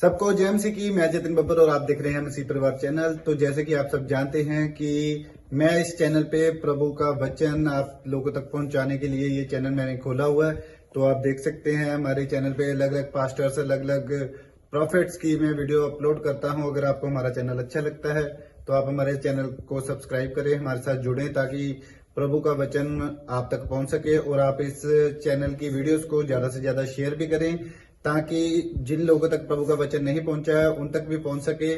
सबको जय मसीह की। मैं जतिन बब्बर और आप देख रहे हैं मसीह परिवार चैनल। तो जैसे कि आप सब जानते हैं कि मैं इस चैनल पे प्रभु का वचन आप लोगों तक पहुंचाने के लिए ये चैनल मैंने खोला हुआ है। तो आप देख सकते हैं हमारे चैनल पे अलग अलग पास्टर्स, अलग अलग प्रॉफिट्स की मैं वीडियो अपलोड करता हूं। अगर आपको हमारा चैनल अच्छा लगता है तो आप हमारे चैनल को सब्सक्राइब करें, हमारे साथ जुड़ें ताकि प्रभु का वचन आप तक पहुंच सके। और आप इस चैनल की वीडियोस को ज्यादा से ज्यादा शेयर भी करें ताकि जिन लोगों तक प्रभु का वचन नहीं पहुंचा है उन तक भी पहुंच सके।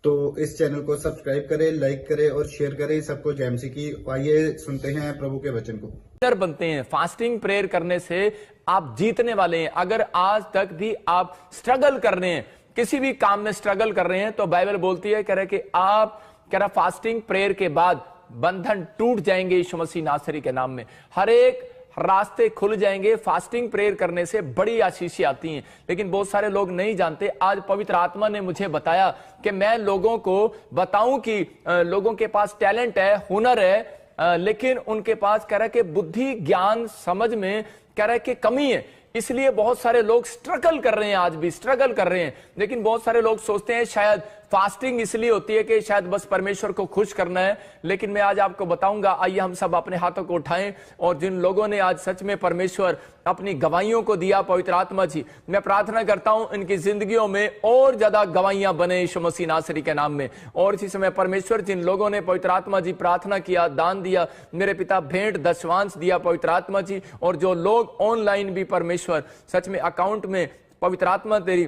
तो इस चैनल को सब्सक्राइब करें, लाइक करें और शेयर करें। सबको जय मसीह की। आइए सुनते हैं प्रभु के वचन को। बनते हैं फास्टिंग प्रेयर करने से आप जीतने वाले हैं। अगर आज तक भी आप स्ट्रगल कर रहे हैं, किसी भी काम में स्ट्रगल कर रहे हैं, तो बाइबल बोलती है कह रहा कि आप कह रहा फास्टिंग प्रेयर के बाद बंधन टूट जाएंगे यीशु मसीह नासरी के नाम में। हर एक रास्ते खुल जाएंगे। फास्टिंग प्रेयर करने से बड़ी आशीषें आती हैं, लेकिन बहुत सारे लोग नहीं जानते। आज पवित्र आत्मा ने मुझे बताया कि मैं लोगों को बताऊं कि लोगों के पास टैलेंट है, हुनर है, लेकिन उनके पास कह रहा है कि बुद्धि, ज्ञान, समझ में कह रहा है कि कमी है। इसलिए बहुत सारे लोग स्ट्रगल कर रहे हैं, आज भी स्ट्रगल कर रहे हैं। लेकिन बहुत सारे लोग सोचते हैं शायद फास्टिंग इसलिए होती है कि शायद बस परमेश्वर को खुश करना है। लेकिन मैं आज आपको बताऊंगा, आइए हम सब अपने हाथों को उठाएं। और जिन लोगों ने आज सच में परमेश्वर अपनी गवाहियों को दिया, पवित्र आत्मा जी, मैं प्रार्थना करता हूं इनकी जिंदगियों में और ज्यादा गवाहियां बने यीशु मसीह नासरी के नाम में। और इसी समय परमेश्वर जिन लोगों ने पवित्र आत्मा जी प्रार्थना किया, दान दिया, मेरे पिता भेंट दशवांश दिया पवित्र आत्मा जी, और जो लोग ऑनलाइन भी परमेश्वर सच में अकाउंट में पवित्र आत्मा तेरी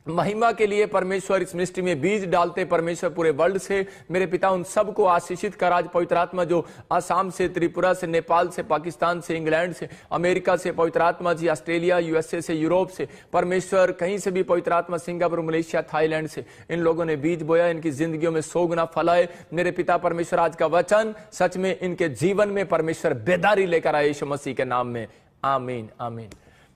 महिमा के लिए परमेश्वर इस मिनिस्ट्री में बीज डालते परमेश्वर पूरे वर्ल्ड से, मेरे पिता उन सबको आशीषित कर। आज पवित्र आत्मा जो आसाम से, त्रिपुरा से, नेपाल से, पाकिस्तान से, इंग्लैंड से, अमेरिका से, पवित्र आत्मा जी ऑस्ट्रेलिया, यूएसए से, यूरोप से, परमेश्वर कहीं से भी पवित्र आत्मा, सिंगापुर, मलेशिया, थाईलैंड से इन लोगों ने बीज बोया, इनकी जिंदगियों में 100 गुना फलाए। मेरे पिता परमेश्वर आज का वचन सच में इनके जीवन में परमेश्वर बेदारी लेकर आए यीशु मसीह के नाम में। आमीन आमीन।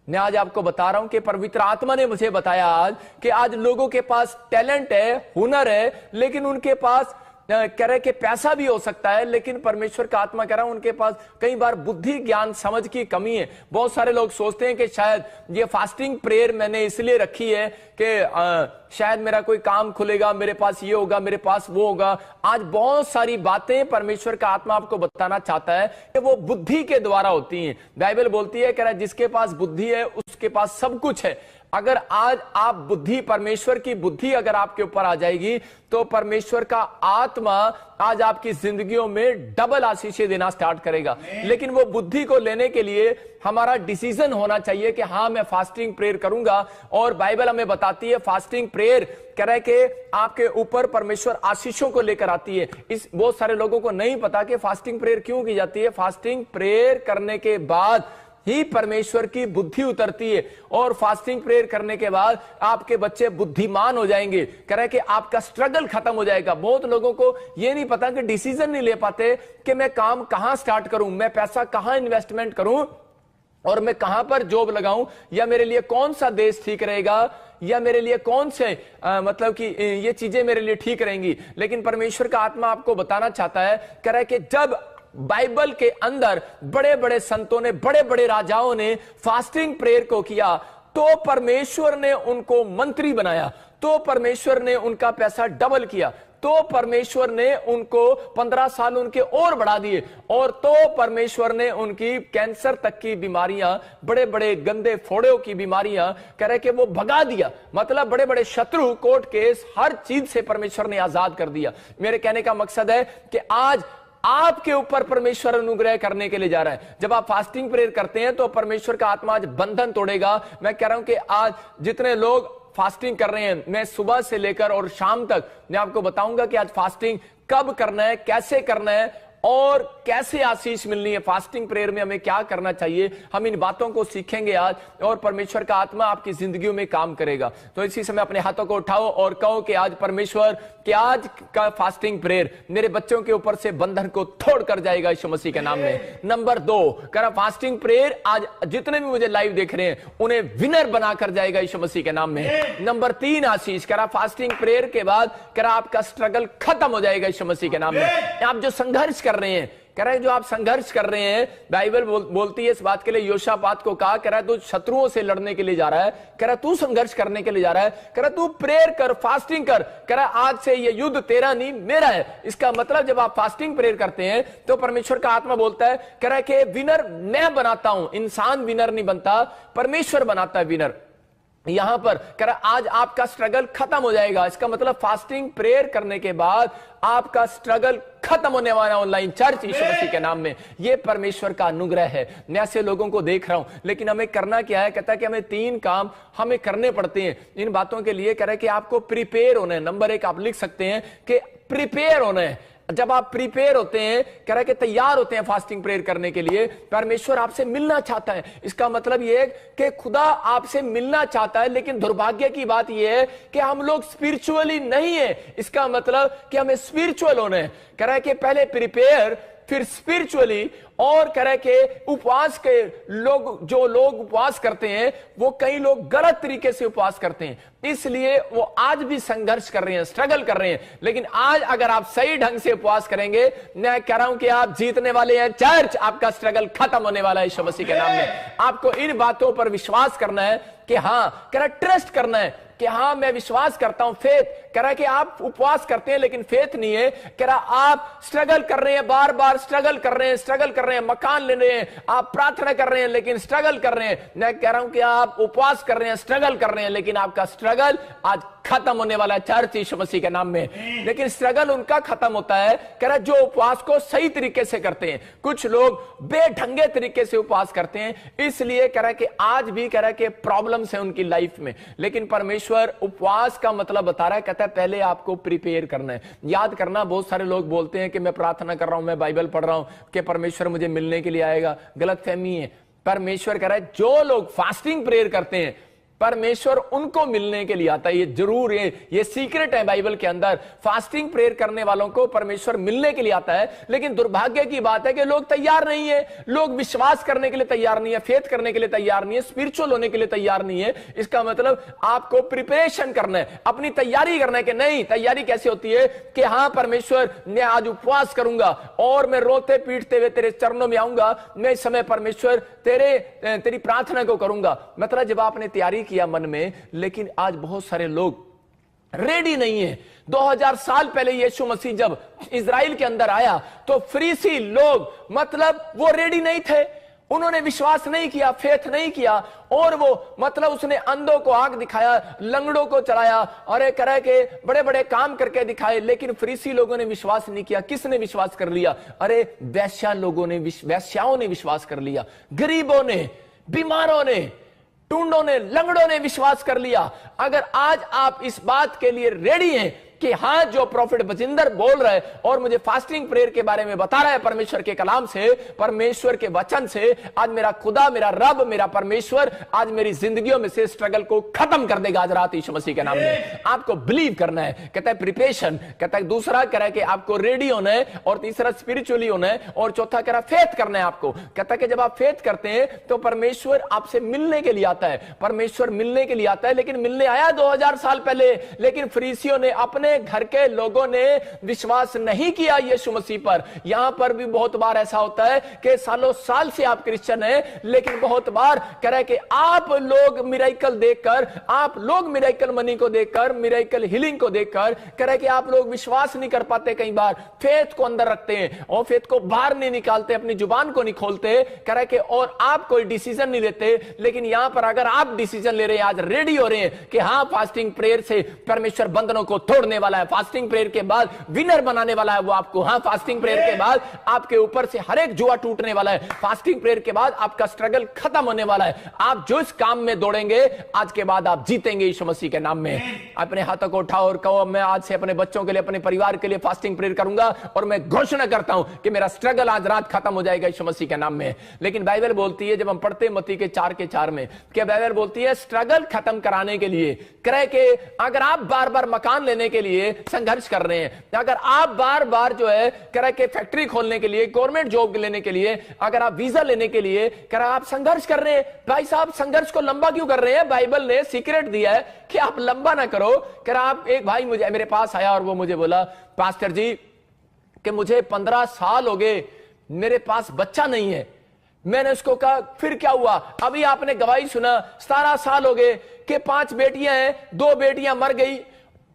मैं आज आपको बता रहा हूं कि पवित्र आत्मा ने मुझे बताया आज कि आज लोगों के पास टैलेंट है, हुनर है, लेकिन उनके पास कह रहे कि पैसा भी हो सकता है, लेकिन परमेश्वर का आत्मा कह रहा है उनके पास कई बार बुद्धि, ज्ञान, समझ की कमी है। बहुत सारे लोग सोचते हैं कि शायद ये फास्टिंग प्रेयर मैंने इसलिए रखी है कि शायद मेरा कोई काम खुलेगा, मेरे पास ये होगा, मेरे पास वो होगा। आज बहुत सारी बातें परमेश्वर का आत्मा आपको बताना चाहता है कि वो बुद्धि के द्वारा होती हैं। बाइबल बोलती है कह रहा है जिसके पास बुद्धि है उसके पास सब कुछ है। अगर आज आप बुद्धि, परमेश्वर की बुद्धि अगर आपके ऊपर आ जाएगी तो परमेश्वर का आत्मा आज आपकी जिंदगियों में डबल आशीषें देना स्टार्ट करेगा। लेकिन वो बुद्धि को लेने के लिए हमारा डिसीजन होना चाहिए कि हाँ मैं फास्टिंग प्रेयर करूंगा। और बाइबल हमें बताती है फास्टिंग प्रेयर कह रहा है कि आपके ऊपर परमेश्वर आशीषों को लेकर आती है। इस बहुत सारे लोगों को नहीं पता कि फास्टिंग प्रेयर क्यों की जाती है। फास्टिंग प्रेयर करने के बाद ही परमेश्वर की बुद्धि उतरती है, और फास्टिंग प्रेयर करने के बाद आपके बच्चे बुद्धिमान हो जाएंगे। कह रहे हैं कि आपका स्ट्रगल खत्म हो जाएगा। बहुत लोगों को यह नहीं पता कि डिसीजन नहीं ले पाते कि मैं काम कहां स्टार्ट करूं, मैं पैसा कहां इन्वेस्टमेंट करूं, और मैं कहां पर जॉब लगाऊं, या मेरे लिए कौन सा देश ठीक रहेगा, या मेरे लिए कौन से मतलब कि ये चीजें मेरे लिए ठीक रहेंगी। लेकिन परमेश्वर का आत्मा आपको बताना चाहता है, कह रहा है कि जब बाइबल के अंदर बड़े बड़े संतों ने, बड़े बड़े राजाओं ने फास्टिंग प्रेयर को किया तो परमेश्वर ने उनको मंत्री बनाया, तो परमेश्वर ने उनका पैसा डबल किया, तो परमेश्वर ने उनको 15 साल उनके और बढ़ा दिए, और तो परमेश्वर ने उनकी कैंसर तक की बीमारियां, बड़े बड़े गंदे फोड़ों की बीमारियां कह रहे कि वो भगा दिया। मतलब बड़े बड़े शत्रु, कोर्ट केस, हर चीज से परमेश्वर ने आजाद कर दिया। मेरे कहने का मकसद है कि आज आपके ऊपर परमेश्वर अनुग्रह करने के लिए जा रहा है। जब आप फास्टिंग प्रेयर करते हैं तो परमेश्वर का आत्मा आज बंधन तोड़ेगा। मैं कह रहा हूं कि आज जितने लोग फास्टिंग कर रहे हैं, मैं सुबह से लेकर और शाम तक मैं आपको बताऊंगा कि आज फास्टिंग कब करना है, कैसे करना है, और कैसे आशीष मिलनी है। फास्टिंग प्रेयर में हमें क्या करना चाहिए, हम इन बातों को सीखेंगे आज, और परमेश्वर का आत्मा आपकी जिंदगियों में काम करेगा। तो इसी समय अपने हाथों को उठाओ और कहो कि आज परमेश्वर कि आज का फास्टिंग प्रेयर मेरे बच्चों के ऊपर से बंधन को तोड़ कर जाएगा यीशु मसीह के नाम में। नंबर 2 करा फास्टिंग प्रेयर आज जितने भी मुझे लाइव देख रहे हैं उन्हें विनर बना कर जाएगा यीशु मसीह के नाम में। नंबर 3 आशीष करा फास्टिंग प्रेयर के बाद करा आपका स्ट्रगल खत्म हो जाएगा यीशु मसीह के नाम में। आप जो संघर्ष कर रहे हैं, कह रहा है जो आप संघर्ष कर रहे हैं, बाइबल बोलती है इस बात के लिए योशापात को कहा, कह रहा है तू शत्रुओं से लड़ने के लिए जा रहा है, कह रहा है तू संघर्ष करने के लिए जा रहा है, कह रहा है तू प्रेयर कर, फास्टिंग कर, कह रहा है आज से ये युद्ध तेरा नहीं मेरा है। इसका मतलब जब आप फास्टिंग प्रेयर करते हैं तो परमेश्वर का आत्मा बोलता है, कह रहा है कि विनर मैं बनाता हूं, इंसान विनर नहीं बनता, परमेश्वर बनाता है विनर। यहां पर कह रहा आज आपका स्ट्रगल खत्म हो जाएगा। इसका मतलब फास्टिंग प्रेयर करने के बाद आपका स्ट्रगल खत्म होने वाला ऑनलाइन चर्च यीशु मसीह के नाम में। यह परमेश्वर का अनुग्रह है। मैं ऐसे लोगों को देख रहा हूं, लेकिन हमें करना क्या है? कहता है कि हमें 3 काम हमें करने पड़ते हैं इन बातों के लिए। कह रहा है कि आपको प्रिपेयर होना है। नंबर 1 आप लिख सकते हैं कि प्रिपेयर होना है। जब आप प्रिपेयर होते हैं, कह रहा है कि तैयार होते हैं फास्टिंग प्रेयर करने के लिए, परमेश्वर आपसे मिलना चाहता है। इसका मतलब यह है कि खुदा आपसे मिलना चाहता है, लेकिन दुर्भाग्य की बात यह है कि हम लोग स्पिरिचुअली नहीं है। इसका मतलब कि हमें स्पिरिचुअल होना है। कह रहा है कि पहले प्रिपेयर, फिर स्पिरिचुअली, और कह रहे कि उपवास के लोग, जो लोग उपवास करते हैं वो कई लोग गलत तरीके से उपवास करते हैं, इसलिए वो आज भी संघर्ष कर रहे हैं, स्ट्रगल कर रहे हैं। लेकिन आज अगर आप सही ढंग से उपवास करेंगे, मैं कह रहा हूं कि आप जीतने वाले हैं। चर्च, आपका स्ट्रगल खत्म होने वाला है यीशु मसीह के नाम में। आपको इन बातों पर विश्वास करना है कि हां, कह रहा ट्रस्ट करना है कि हां मैं विश्वास करता हूं। फेथ, कह रहा है कि आप उपवास करते हैं लेकिन फेथ नहीं है। कह रहा आप स्ट्रगल कर रहे हैं, बार बार स्ट्रगल कर रहे हैं, स्ट्रगल कर रहे हैं, मकान ले रहे हैं, आप प्रार्थना कर रहे हैं लेकिन स्ट्रगल कर रहे हैं। मैं कह रहा हूं कि आप उपवास कर रहे हैं, स्ट्रगल कर रहे हैं, लेकिन आपका स्ट्रगल आज खत्म होने वाला है चर्च यीशु मसीह के नाम में। लेकिन स्ट्रगल उनका खत्म होता है, कह रहा जो उपवास को सही तरीके से करते हैं। कुछ लोग बेढंगे तरीके से उपवास करते हैं, इसलिए कह रहा है कि आज भी कह रहा है कि प्रॉब्लम्स है उनकी लाइफ में। लेकिन परमेश्वर उपवास का मतलब बता रहा है, कहता है पहले आपको प्रिपेयर करना है। याद करना, बहुत सारे लोग बोलते हैं कि मैं प्रार्थना कर रहा हूं, मैं बाइबल पढ़ रहा हूं कि परमेश्वर मुझे मिलने के लिए आएगा। गलतफहमी है। परमेश्वर कह रहा है जो लोग फास्टिंग प्रेयर करते हैं, परमेश्वर उनको मिलने के लिए आता है। ये जरूर ये सीक्रेट है बाइबल के अंदर। फास्टिंग प्रेयर करने वालों को परमेश्वर मिलने के लिए आता है। लेकिन दुर्भाग्य की बात है कि लोग तैयार नहीं है, लोग विश्वास करने के लिए तैयार नहीं है, फेथ करने के लिए तैयार नहीं है, स्पिरिचुअल होने के लिए तैयार नहीं है। इसका मतलब आपको प्रिपरेशन करना है, अपनी तैयारी करना है। कि नहीं, तैयारी कैसे होती है? कि हां परमेश्वर, मैं आज उपवास करूंगा और मैं रोते पीटते हुए तेरे चरणों में आऊंगा। मैं इस समय परमेश्वर तेरी प्रार्थना को करूंगा। मतलब जब आपने तैयारी किया मन में, लेकिन आज बहुत सारे लोग रेडी नहीं है। 2000 साल पहले यीशु मसीह जब इजराइल के अंदर आया तो फरीसी लोग, मतलब वो रेडी नहीं थे, उन्होंने विश्वास नहीं किया, फेथ नहीं किया, और वो मतलब उसने अंधों को आंख दिखाया, लंगड़ों को चलाया, और एक तरह के बड़े बड़े काम करके दिखाए। लेकिन फरीसी लोगों ने विश्वास नहीं किया। किसने विश्वास कर लिया? अरे वैश्याओं ने विश्वास कर लिया, गरीबों ने, बीमारों ने, टूंडों ने, लंगड़ों ने विश्वास कर लिया। अगर आज आप इस बात के लिए रेडी हैं कि हां, जो प्रॉफिट बजिंदर बोल रहा है और मुझे फास्टिंग प्रेयर के बारे में बता रहा है परमेश्वर के कलाम से, परमेश्वर के वचन से, आज मेरा खुदा, मेरा रब, मेरा परमेश्वर आज मेरी जिंदगियों में से स्ट्रगल को खत्म कर देगा आज रात यीशु मसीह के नाम में। आपको बिलीव करना है। कहता है प्रिपरेशन, कहता है दूसरा कह रहा है कि आपको रेडी होना है, और तीसरा स्पिरिचुअली होना है, और चौथा कह रहा है फेथ करना है आपको। कहता है कि जब आप फेथ करते हैं तो परमेश्वर आपसे मिलने के लिए आता है। परमेश्वर मिलने के लिए आता है, लेकिन मिलने आया 2000 साल पहले, लेकिन फरीसियों ने, अपने घर के लोगों ने विश्वास नहीं किया यीशु मसीह पर। यहां पर भी बहुत बार ऐसा होता है कि सालों साल से आप क्रिश्चियन हैं, लेकिन बहुत बार कह रहा है कि आप लोग मिरेकल देखकर, आप लोग मिरेकल मनी को देखकर, मिरेकल हीलिंग को देखकर कह रहा है कि आप लोग विश्वास नहीं कर पाते। कई बार फेथ को अंदर रखते हैं और फेथ को बाहर नहीं निकालते, अपनी जुबान को नहीं खोलते, कह रहा है कि और आप कोई डिसीजन नहीं लेते। लेकिन यहां पर अगर आप डिसीजन ले रहे हैं, आज रेडी हो रहे हैं कि हां फास्टिंग प्रेयर से परमेश्वर बंधनों को तोड़ने वाला है, फास्टिंग प्रेयर के बाद विनर बनाने वाला है वो आपको। हां, फास्टिंग प्रेयर के बाद आपके ऊपर से हर एक जुआ टूटने वाला है। फास्टिंग प्रेयर के बाद आपका स्ट्रगल खत्म होने वाला है। आप जो इस काम में दौड़ेंगे, आज के बाद आप जीतेंगे यीशु मसीह के नाम में। अपने हाथों को उठाओ और कहो, मैं आज से अपने बच्चों के लिए, अपने परिवार के लिए फास्टिंग प्रेयर करूंगा, और मैं घोषणा करता हूं कि मेरा स्ट्रगल आज रात खत्म हो जाएगा यीशु मसीह के नाम में। लेकिन बाइबल बोलती है, जब हम पढ़ते हैं मत्ती के 4:4 में, क्या बाइबल बोलती है स्ट्रगल खत्म कराने के लिए, कह के अगर आप बार बार मकान लेने के लिए संघर्ष कर रहे हैं, अगर आप बार बार जो है कह के फैक्ट्री खोलने के लिए, गवर्नमेंट जॉब लेने के लिए, अगर आप वीजा लेने के लिए कह आप संघर्ष कर रहे हैं, भाई साहब संघर्ष को लंबा क्यों कर रहे हैं? बाइबल ने सीक्रेट दिया है कि आप लंबा ना करो। कह आप, एक भाई मेरे पास आया और वो मुझे बोला, पास्टर जी कि मुझे 15 साल हो गए मेरे पास बच्चा नहीं है। मैंने उसको कहा फिर क्या हुआ? अभी आपने गवाही सुना, 17 साल हो गए कि 5 बेटियां हैं, 2 बेटियां मर गई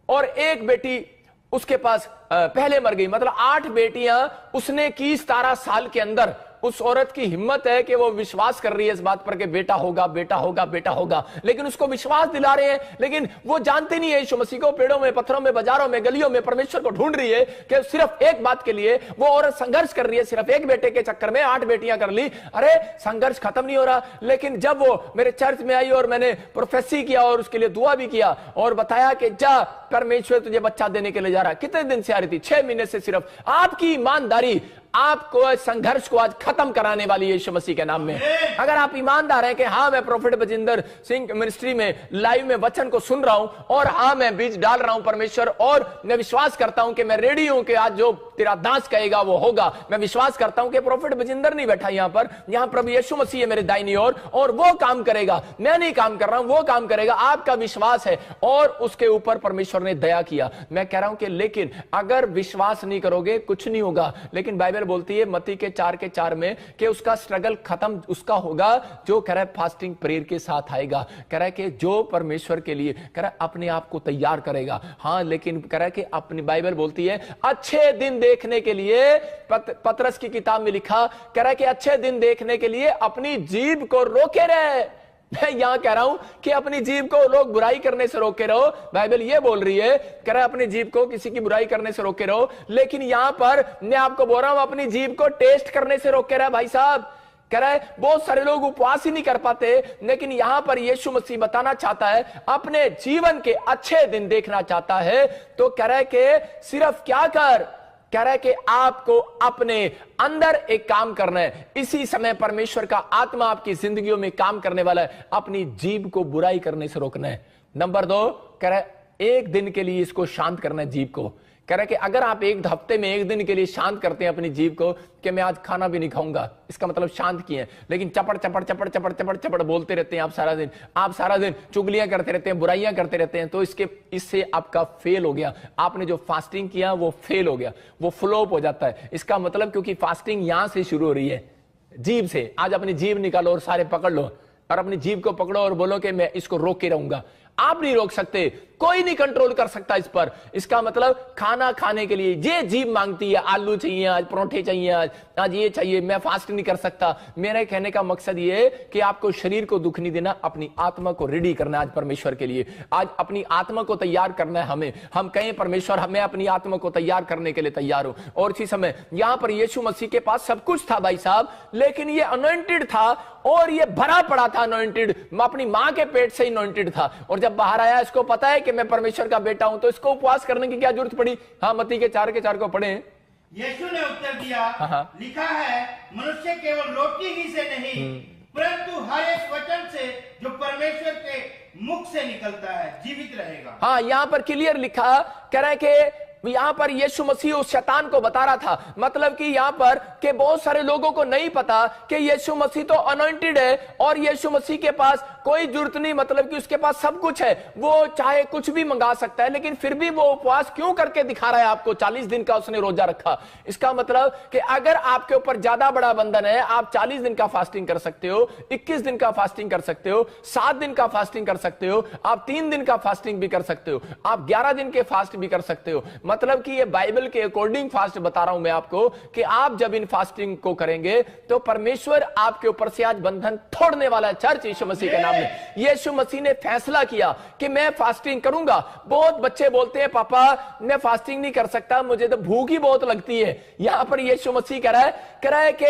और 1 बेटी उसके पास पहले मर गई, मतलब 8 बेटियां उसने की 17 साल के अंदर। उस औरत की हिम्मत है कि वो विश्वास कर रही है इस बात पर कि बेटा होगा, बेटा होगा, बेटा होगा, लेकिन उसको विश्वास दिला रहे हैं, लेकिन वो जानते नहीं है यीशु मसीह को। पेड़ों में, पत्थरों में, बाजारों में, गलियों में परमेश्वर को ढूंढ रही है कि सिर्फ एक बात के लिए वो औरत संघर्ष कर रही है, सिर्फ एक बेटे के चक्कर में 8 बेटियां कर ली। अरे संघर्ष खत्म नहीं हो रहा। लेकिन जब वो मेरे चर्च में आई और मैंने प्रोफेसी किया और उसके लिए दुआ भी किया और बताया कि जा परमेश्वर तुझे बच्चा देने के लिए जा रहा है। कितने दिन से आ रही थी? 6 महीने से। सिर्फ आपकी ईमानदारी आपको संघर्ष को आज खत्म कराने वाली है यीशु मसीह के नाम में। अगर आप ईमानदार हैं कि हाँ मैं प्रोफेट बजिंदर सिंह मिनिस्ट्री में लाइव में वचन को सुन रहा हूं और हाँ मैं बीज डाल रहा हूं परमेश्वर, और मैं विश्वास करता हूं कि मैं रेडी हूं कि आज जो तेरा दास कहेगा वो होगा। मैं विश्वास करता हूं कि प्रोफेट बजिंदर नहीं बैठा यहां पर, यहां प्रभु यीशु मसीह है मेरे दाहिनी ओर और वो काम करेगा। मैं नहीं काम कर रहा हूं, वो काम करेगा। आपका विश्वास है और उसके ऊपर परमेश्वर ने दया किया। मैं कह रहा हूं कि लेकिन अगर विश्वास नहीं करोगे कुछ नहीं होगा। लेकिन बाइबल बोलती है मत्ती के 4:4 में कि उसका स्ट्रगल खत्म उसका होगा जो कह रहा है फास्टिंग प्रेयर के साथ आएगा। कह रहा है कि जो परमेश्वर के लिए कह रहा है अपने आप को तैयार करेगा। हाँ लेकिन कह रहा है कि अपनी बाइबल बोलती है अच्छे दिन देखने के लिए, पतरस की किताब में लिखा, कह रहा है कि अच्छे दिन देखने के लिए अपनी जीभ को रोके रहे। मैं यहां कह रहा हूं कि अपनी जीभ को लोग बुराई करने से रोके रहो। बाइबल ये बोल रही है, कह रहा है अपनी जीभ को किसी की बुराई करने से रोके रहो। लेकिन यहां पर मैं आपको बोल रहा हूं अपनी जीभ को टेस्ट करने से रोके रहा। भाई साहब कह रहा है बहुत सारे लोग उपवास ही नहीं कर पाते, लेकिन यहां पर यीशु मसीह बताना चाहता है अपने जीवन के अच्छे दिन देखना चाहता है। तो कह रहा है कि सिर्फ क्या कर, कह रहा है कि आपको अपने अंदर एक काम करना है। इसी समय परमेश्वर का आत्मा आपकी जिंदगियों में काम करने वाला है। अपनी जीभ को बुराई करने से रोकना है। नंबर 2 कह रहा है एक दिन के लिए इसको शांत करना है जीभ को। कह रहा है कि अगर आप एक हफ्ते में एक दिन के लिए शांत करते हैं अपनी जीभ को कि मैं आज खाना भी नहीं खाऊंगा, इसका मतलब शांत किए हैं। लेकिन चपड़ चपड़ चपड़ चपड़ चपड़ चपड़ बोलते रहते हैं आप सारा दिन चुगलियां करते रहते हैं, बुराइयां करते रहते हैं, तो इससे आपका फेल हो गया। आपने जो फास्टिंग किया वो फेल हो गया, वो फ्लॉप हो जाता है। इसका मतलब क्योंकि फास्टिंग यहां से शुरू हो रही है, जीभ से। आज अपनी जीभ निकालो और सारे पकड़ लो और अपनी जीभ को पकड़ो और बोलो कि मैं इसको रोक के रहूंगा। आप नहीं रोक सकते, कोई नहीं कंट्रोल कर सकता इस पर। इसका मतलब खाना खाने के लिए ये जीभ मांगती है, आलू चाहिए आज, परोठे चाहिए आज ये चाहिए, मैं फास्ट नहीं कर सकता। मेरे कहने का मकसद ये है कि आपको शरीर को दुख नहीं देना, अपनी आत्मा को रेडी करना आज परमेश्वर के लिए। आज अपनी आत्मा को तैयार करना है हमें। हम कहें परमेश्वर हमें अपनी आत्मा को तैयार करने के लिए तैयार हो। और इसी समय यहां पर यीशु मसीह के पास सब कुछ था भाई साहब, लेकिन ये अनॉइंटेड था और ये भरा पड़ा था अनॉइंटेड, अपनी मां के पेट से अनॉइंटेड था। और जब बाहर आया इसको पता है कि मैं परमेश्वर का बेटा हूं, तो इसको उपवास करने की क्या जरूरत पड़ी? हाँ मत्ती के 4:4 को पढ़े। यीशु ने उत्तर दिया, लिखा है मनुष्य केवल रोटी ही से नहीं परंतु हर एक वचन से जो परमेश्वर के मुख से निकलता है जीवित रहेगा। हाँ यहां पर क्लियर लिखा, कह रहा है कि यहां पर यीशु मसीह उस शैतान को बता रहा था, मतलब कि यहां पर के बहुत सारे लोगों को नहीं पता कि यीशु मसीह तो अनॉइंटेड है और यीशु मसीह के पास कोई जरूरत नहीं, मतलब कि उसके पास सब कुछ है, वो चाहे कुछ भी मंगा सकता है। लेकिन फिर भी वो उपवास क्यों करके दिखा रहा है आपको? 40 दिन का उसने रोजा रखा। इसका मतलब कि अगर आपके ऊपर ज्यादा बड़ा बंधन है, आप 40 दिन का फास्टिंग कर सकते हो, 21 दिन का फास्टिंग कर सकते हो, 7 दिन का फास्टिंग कर सकते हो, आप 3 दिन का फास्टिंग भी कर सकते हो, आप 11 दिन के फास्ट भी कर सकते हो। मतलब कि ये बाइबल के अकॉर्डिंग फास्ट बता रहा हूं मैं आपको कि आप जब इन फास्टिंग को करेंगे तो परमेश्वर आपके ऊपर से आज बंधन तोड़ने वाला है। चर्च यीशु मसीह के नाम में यीशु मसीह ने फैसला किया कि मैं फास्टिंग करूंगा। बहुत बच्चे बोलते हैं पापा मैं फास्टिंग नहीं कर सकता, मुझे तो भूख ही बहुत लगती है। यहां पर यीशु मसीह कह रहा है कि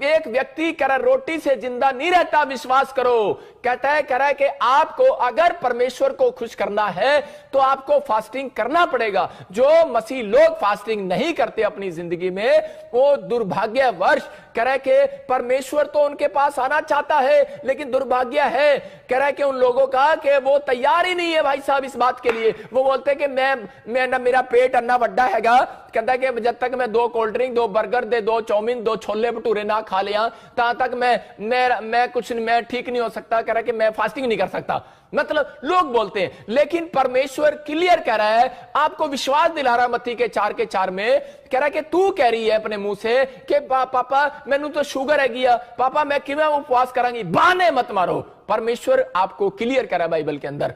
एक व्यक्ति कह रहा रोटी से जिंदा नहीं रहता, विश्वास करो। कह रहा है कि आपको अगर परमेश्वर को खुश करना है तो आपको फास्टिंग करना पड़ेगा। जो मसीह लोग फास्टिंग नहीं करते अपनी जिंदगी में वो दुर्भाग्यवश, कह रहा है कि परमेश्वर तो उनके पास आना चाहता है, लेकिन दुर्भाग्य है कह रहा है कि उन लोगों का कि वो तैयार ही नहीं है भाई साहब इस बात के लिए। वो बोलते हैं कि मैं ना मेरा पेट अन्ना बड्डा हैगा, कहता है कि जब तक मैं 2 कोल्ड ड्रिंक, 2 बर्गर दे, 2 चाउमीन, 2 छोले भटूरे ना खा लिया तब तक मैं ठीक नहीं हो सकता। कह रहा है कि मैं फास्टिंग नहीं कर सकता। मतलब लोग बोलते हैं, लेकिन परमेश्वर क्लियर कह रहा है, आपको विश्वास दिला रहा है मत्ती के 4:4 में, कह रहा है कि तू कह रही है अपने मुंह से कि पापा मैनू तो शुगर है गया, पापा मैं किवें उपवास करांगी, बहाने मत मारो। परमेश्वर आपको क्लियर कह रहा है बाइबल के अंदर,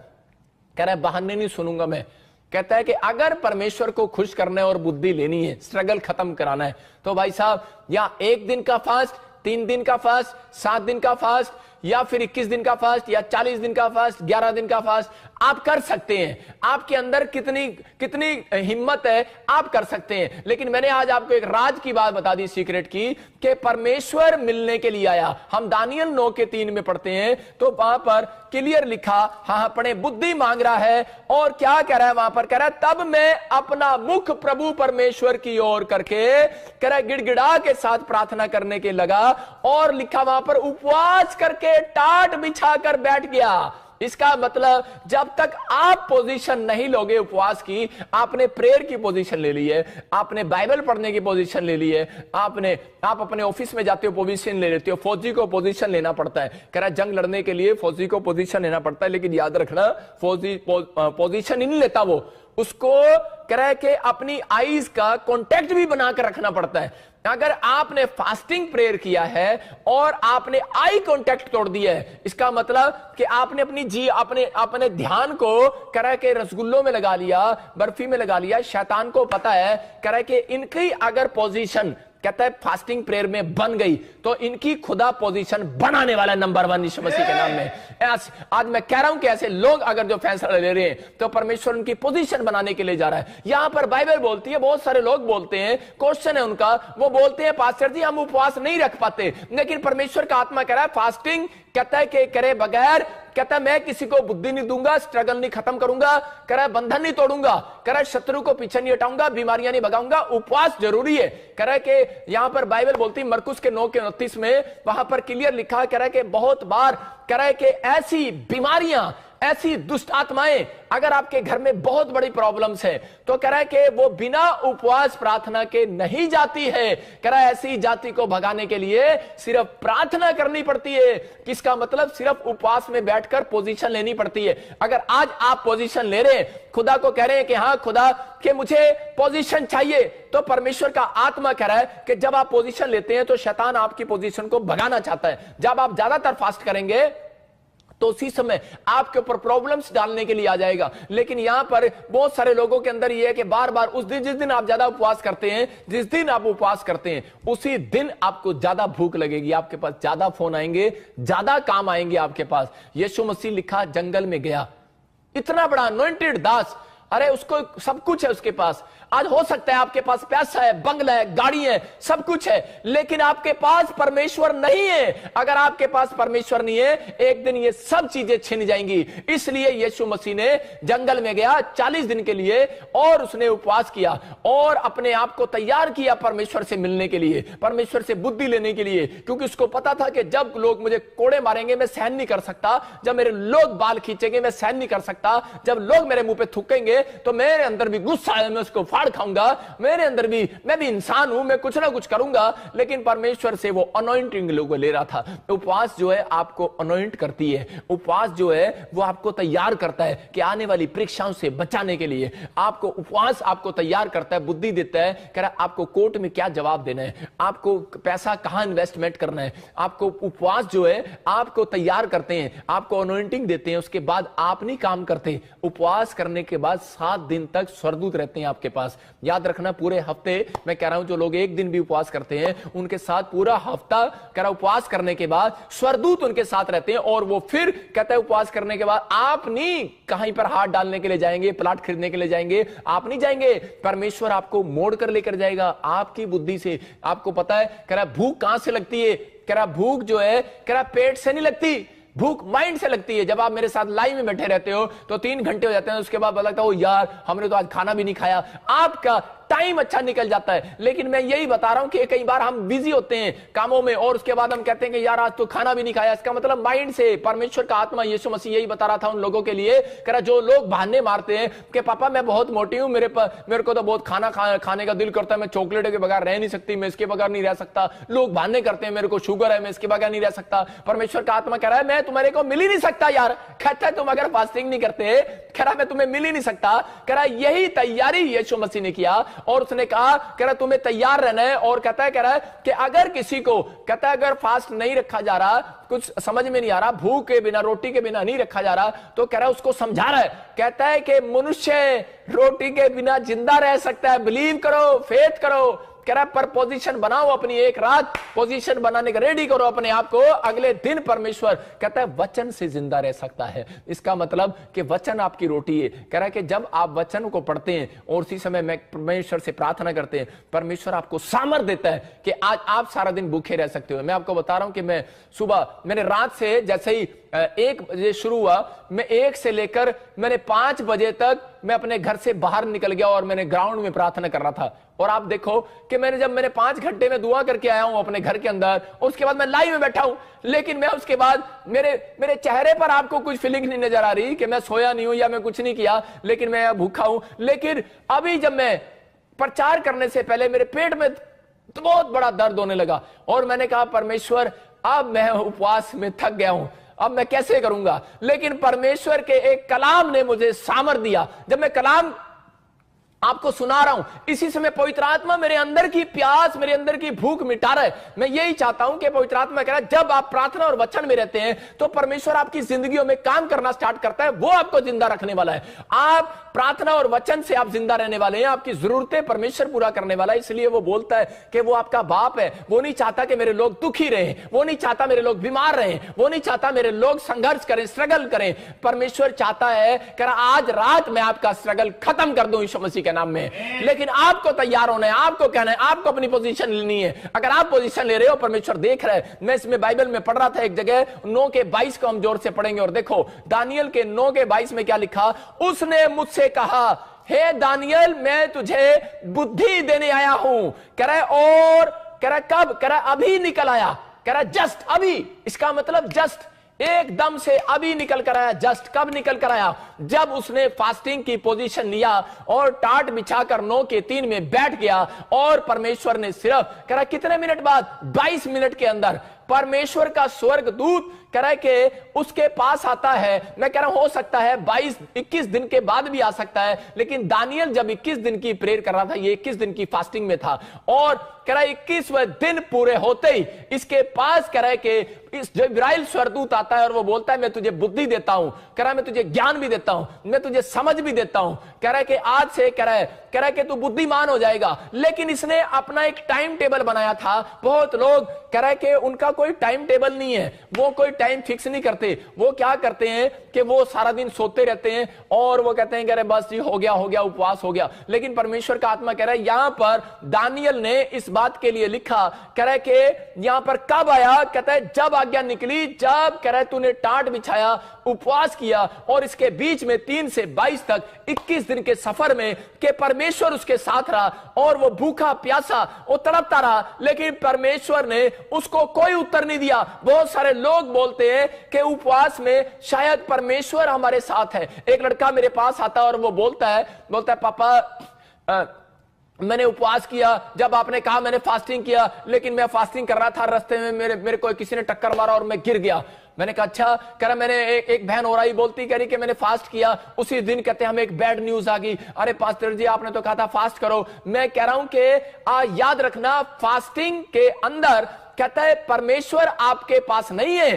कह रहा है बहाने नहीं सुनूंगा मैं। कहता है कि अगर परमेश्वर को खुश करना है और बुद्धि लेनी है, स्ट्रगल खत्म कराना है, तो भाई साहब या 1 दिन का फास्ट, 3 दिन का फास्ट, 7 दिन का फास्ट, या फिर 21 दिन का फास्ट, या 40 दिन का फास्ट, 11 दिन का फास्ट आप कर सकते हैं। आपके अंदर कितनी हिम्मत है आप कर सकते हैं। लेकिन मैंने आज आपको एक राज की बात बता दी, सीक्रेट की, कि परमेश्वर मिलने के लिए आया। हम दानियल 9:3 में पढ़ते हैं तो वहां पर क्लियर लिखा, हाँ पढ़े, बुद्धि मांग रहा है और क्या कह रहा है वहां पर, कह रहा है तब मैं अपना मुख प्रभु परमेश्वर की ओर करके, कह रहा है गिड़गिड़ा के साथ प्रार्थना करने के लगा, और लिखा वहां पर उपवास करके टाट बिछाकर बैठ गया। इसका मतलब जब तक आप पोजीशन नहीं लोगे उपवास की, आपने प्रेयर की पोजीशन ले ली है, आपने बाइबल पढ़ने की पोजीशन ले ली है, आप अपने ऑफिस में जाते हो पोजीशन ले लेते हो। फौजी को पोजीशन लेना पड़ता है, कह रहा है जंग लड़ने के लिए फौजी को पोजीशन लेना पड़ता है, लेकिन याद रखना फौजी पोजीशन ही नहीं लेता, वो उसको कह रहा है कि अपनी आईज का कांटेक्ट भी बनाकर रखना पड़ता है। अगर आपने फास्टिंग प्रेयर किया है और आपने आई कांटेक्ट तोड़ दिया है, इसका मतलब कि आपने अपने ध्यान को कह रहा है कि रसगुल्लों में लगा लिया, बर्फी में लगा लिया। शैतान को पता है, कह रहा है कि इनकी अगर पोजीशन, कहता है फास्टिंग प्रेयर में बन गई तो इनकी खुदा पोजीशन बनाने वाला नंबर 1 यीशु मसीह के नाम में। आज मैं कह रहा हूं कि ऐसे लोग अगर जो फैसला ले रहे हैं तो परमेश्वर उनकी पोजीशन बनाने के लिए जा रहा है। यहां पर बाइबल बोलती है, बहुत सारे लोग बोलते हैं, क्वेश्चन है उनका, वो बोलते हैं पास्टर जी हम उपवास नहीं रख पाते, लेकिन परमेश्वर का आत्मा कह रहा है फास्टिंग, कहता है कि करे बगैर, कहता है मैं किसी को बुद्धि नहीं दूंगा, स्ट्रगल नहीं खत्म करूंगा, कह रहा है बंधन नहीं तोड़ूंगा, कह रहा है शत्रु को पीछे नहीं हटाऊंगा, बीमारियां नहीं भगाऊंगा। उपवास जरूरी है। कह रहा है कि यहां पर बाइबल बोलती है मरकुस के 9:29 में, वहां पर क्लियर लिखा, कह रहा है कि बहुत बार कह रहा है कि ऐसी बीमारियां, ऐसी दुष्ट आत्माएं, अगर आपके घर में बहुत बड़ी प्रॉब्लम्स है तो कह रहा है कि वो बिना उपवास प्रार्थना के नहीं जाती है। कह रहा है ऐसी जाति को भगाने के लिए सिर्फ प्रार्थना करनी पड़ती है। किसका मतलब, सिर्फ उपवास में बैठकर पोजीशन लेनी पड़ती है। अगर आज आप पोजीशन ले रहे हैं, खुदा को कह रहे हैं कि हाँ खुदा कि मुझे पोजीशन चाहिए, तो परमेश्वर का आत्मा कह रहा है कि जब आप पोजीशन लेते हैं तो शैतान आपकी पोजीशन को भगाना चाहता है। जब आप ज्यादातर फास्ट करेंगे तो उसी समय आपके ऊपर प्रॉब्लम्स डालने के लिए आ जाएगा। लेकिन यहां पर बहुत सारे लोगों के अंदर यह है कि बार बार उस दिन, जिस दिन आप ज्यादा उपवास करते हैं, जिस दिन आप उपवास करते हैं, उसी दिन आपको ज्यादा भूख लगेगी, आपके पास ज्यादा फोन आएंगे, ज्यादा काम आएंगे आपके पास। यीशु मसीह लिखा जंगल में गया, इतना बड़ा अनॉइंटेड दास, अरे उसको सब कुछ है उसके पास। आज हो सकता है आपके पास पैसा है, बंगला है, गाड़ी है, सब कुछ है, लेकिन आपके पास परमेश्वर नहीं है। अगर आपके पास परमेश्वर नहीं है, एक दिन ये सब चीजें छिन जाएंगी। इसलिए यीशु मसीह ने जंगल में गया 40 दिन के लिए, और उसने उपवास किया और अपने आप को तैयार किया परमेश्वर से मिलने के लिए, परमेश्वर से बुद्धि लेने के लिए, क्योंकि उसको पता था कि जब लोग मुझे कोड़े मारेंगे मैं सहन नहीं कर सकता, जब मेरे लोग बाल खींचेंगे मैं सहन नहीं कर सकता, जब लोग मेरे मुंह पे थूकेंगे तो मेरे अंदर भी गुस्सा है, मैं उसको फाड़ खाऊंगा, मेरे अंदर भी, मैं भी इंसान हूं, मैं कुछ ना कुछ करूंगा। लेकिन परमेश्वर से वो अनॉइंटिंग लोगों ले रहा था। उपवास जो है आपको अनॉइंट करती है, उपवास जो है वो आपको तैयार करता है कि आने वाली परीक्षाओं से बचाने के लिए आपको उपवास आपको तैयार करता है, बुद्धि देता है, कह रहा है आपको कोर्ट में क्या जवाब देना है, आपको पैसा कहां इन्वेस्टमेंट करना है। आपको उपवास जो है आपको तैयार करते हैं, आपको अनॉइंटिंग देते हैं, उसके बाद आप नहीं काम करते। उपवास करने के बाद 7 दिन तक स्वर्गदूत रहते हैं आपके पास। याद रखना, पूरे हफ्ते, मैं कह रहा हूं जो लोग एक दिन भी उपवास करते हैं उनके साथ पूरा हफ्ता, कह रहा उपवास करने के बाद स्वर्गदूत उनके साथ रहते हैं। और वो फिर कहता है उपवास करने के बाद आप नहीं कहीं पर हाथ डालने के लिए जाएंगे, प्लाट खरीदने के लिए जाएंगे, आप नहीं जाएंगे, परमेश्वर आपको मोड़ कर लेकर जाएगा आपकी बुद्धि से। आपको पता है, कह रहा भूख कहां से लगती है, कह रहा भूख जो है कह रहा पेट से नहीं लगती, भूख माइंड से लगती है। जब आप मेरे साथ लाइव में बैठे रहते हो तो 3 घंटे हो जाते हैं, उसके बाद लगता है ओ यार हमने तो आज खाना भी नहीं खाया, आपका टाइम अच्छा निकल जाता है। लेकिन मैं यही बता रहा हूं कि कई बार हम बिजी होते हैं कामों में और उसके बाद हम कहते हैं कि यार आज तो खाना भी नहीं खाया। इसका मतलब माइंड से परमेश्वर का आत्मा यीशु मसीह यही बता रहा था उन लोगों के लिए, कह रहा जो लोग बहाने मारते हैं कि पापा मैं बहुत मोटी हूं, मेरे को तो बहुत खाना खाने का दिल करता है, मैं चॉकलेट के बगैर रह नहीं सकती, मैं इसके बगैर नहीं रह सकता। लोग बहाने करते हैं मेरे को शुगर है, मैं इसके बगैर नहीं रह सकता। परमेश्वर का आत्मा कह रहा है मैं तुम्हारे को मिल ही नहीं सकता यार। कहता है तुम अगर फास्टिंग नहीं करते, कह रहा मैं तुम्हें मिल ही नहीं सकता। कह रहा यही तैयारी यीशु मसीह ने किया और उसने कहा कह रहा तुम्हें तैयार रहना है। और कहता है कह रहा है कि अगर किसी को कहता है अगर फास्ट नहीं रखा जा रहा, कुछ समझ में नहीं आ रहा, भूख के बिना रोटी के बिना नहीं रखा जा रहा, तो कह रहा है उसको समझा रहा है, कहता है कि मनुष्य रोटी के बिना जिंदा रह सकता है। बिलीव करो, फेथ करो, कह रहा पर पोजीशन बनाओ अपनी, एक रात पोजीशन बनाने का रेडी करो अपने आप को, अगले दिन परमेश्वर कहता है वचन से जिंदा रह सकता है। इसका मतलब कि वचन आपकी रोटी है। कह रहा है कि जब आप वचन को पढ़ते हैं और उसी समय में परमेश्वर से प्रार्थना करते हैं, परमेश्वर आपको सामर्थ देता है कि आज आप सारा दिन भूखे रह सकते हो। मैं आपको बता रहा हूं कि मैं सुबह मैंने रात से जैसे ही 1 बजे शुरू हुआ, मैं 1 से लेकर मैंने 5 बजे तक मैं अपने घर से बाहर निकल गया और मैंने ग्राउंड में प्रार्थना कर रहा था। और आप देखो कि मैंने 5 घंटे में दुआ करके आया हूं अपने घर के अंदर, और उसके बाद मैं लाइव में बैठा हूं। लेकिन मैं उसके बाद मेरे चेहरे पर आपको कुछ फीलिंग नहीं नजर आ रही कि मैं सोया नहीं हूं या मैं कुछ नहीं किया, लेकिन मैं भूखा हूं। लेकिन अभी जब मैं प्रचार करने से पहले मेरे पेट में तो बहुत बड़ा दर्द होने लगा और मैंने कहा परमेश्वर अब मैं उपवास में थक गया हूं, अब मैं कैसे करूंगा। लेकिन परमेश्वर के एक कलाम ने मुझे सामर्थ दिया। जब मैं कलाम आपको सुना रहा हूं, इसी समय पवित्र आत्मा मेरे अंदर की प्यास, मेरे अंदर की भूख मिटा रहा है। मैं यही चाहता हूं कि पवित्र आत्मा कह रहा है जब आप प्रार्थना और वचन में रहते हैं तो परमेश्वर आपकी जिंदगियों में काम करना स्टार्ट करता है, वो आपको जिंदा रखने वाला है। आप प्रार्थना और वचन से आप जिंदा रहने वाले हैं, आपकी जरूरतें परमेश्वर पूरा करने वाला है। इसलिए वो बोलता है कि वो आपका बाप है। वो नहीं चाहता कि मेरे लोग दुखी रहे, वो नहीं चाहता मेरे लोग बीमार रहे, वो नहीं चाहता मेरे लोग संघर्ष करें, स्ट्रगल करें। परमेश्वर चाहता है कि आज रात में आपका स्ट्रगल खत्म कर दूं यीशु मसीह के नाम में। लेकिन आपको तैयार होना है, आपको कहना है, आपको अपनी पोजीशन लेनी है। अगर आप पोजीशन ले रहे हो, परमेश्वर देख रहा है। मैं इसमें बाइबल में पढ़ रहा था एक जगह 9 के 22 को हम जोर से पढ़ेंगे और देखो दानियल के 9 के 22 में क्या लिखा। उसने मुझसे कहा हे दानियल मैं तुझे बुद्धि देने आया हूं। कह रहा है और कह रहा कब, कह रहा अभी निकल आया, कह रहा जस्ट अभी। इसका मतलब जस्ट एकदम से अभी निकल कर आया। जस्ट कब निकल कर आया, जब उसने फास्टिंग की पोजीशन लिया और टाट बिछाकर 9 के 3 में बैठ गया। और परमेश्वर ने सिर्फ कह रहा कितने मिनट बाद, 22 मिनट के अंदर परमेश्वर का स्वर्ग दूत कह रहा है कि उसके पास आता है। मैं कह रहा हूं हो सकता है 22-21 दिन के बाद भी आ सकता है, लेकिन दानियल जब 21 दिन की प्रेयर कर रहा था, ये 21 दिन की फास्टिंग में था। और कह रहा है 21वें दिन पूरे होते ही इसके पास कह रहा है कि इस जिब्राइल स्वर्गदूत आता है और वो बोलता है मैं तुझे बुद्धि देता हूं, कह रहा है मैं तुझे ज्ञान भी देता हूं, मैं तुझे समझ भी देता हूं। कह रहा है कि आज से कह रहा है कि तू बुद्धिमान हो जाएगा। लेकिन इसने अपना एक टाइम टेबल बनाया था। बहुत लोग कह रहा है कि उनका कोई टाइम टेबल नहीं है, वो कोई टाइम फिक्स नहीं करते। वो क्या करते हैं कि वो सारा दिन सोते रहते हैं और वो कहते हैं कि बस ये हो गया उपवास हो गया। लेकिन परमेश्वर का आत्मा कह रहा है यहां पर दानियल ने इस बात के लिए लिखा, कह रहा है कि यहां पर कब आया, कहता है जब आज्ञा निकली, जब कह रहा है तूने टाट बिछाया, उपवास किया और इसके बीच में 3 से 22 तक 21 दिन के सफर में कि परमेश्वर उसके साथ रहा और वो भूखा प्यासा वो तड़पता रहा। लेकिन परमेश्वर ने उसको कोई उत्तर नहीं दिया। बहुत सारे लोग बोलते हैं कि उपवास में शायद परमेश्वर हमारे साथ है। एक लड़का मेरे पास आता है और वो बोलता है पापा मैंने उपवास किया, जब आपने कहा मैंने फास्टिंग किया, लेकिन मैं फास्टिंग कर रहा था, रास्ते में मेरे को किसी ने टक्कर मारा और मैं गिर गया। मैंने कहा अच्छा। कह रहा मैंने एक बहन हो रही बोलती कह रही कि मैंने फास्ट किया, उसी दिन कहते हमें एक बैड न्यूज आ गई, अरे पास्टर जी आपने तो कहा था फास्ट करो। मैं कह रहा हूं कि याद रखना फास्टिंग के अंदर कहता है परमेश्वर आपके पास नहीं है,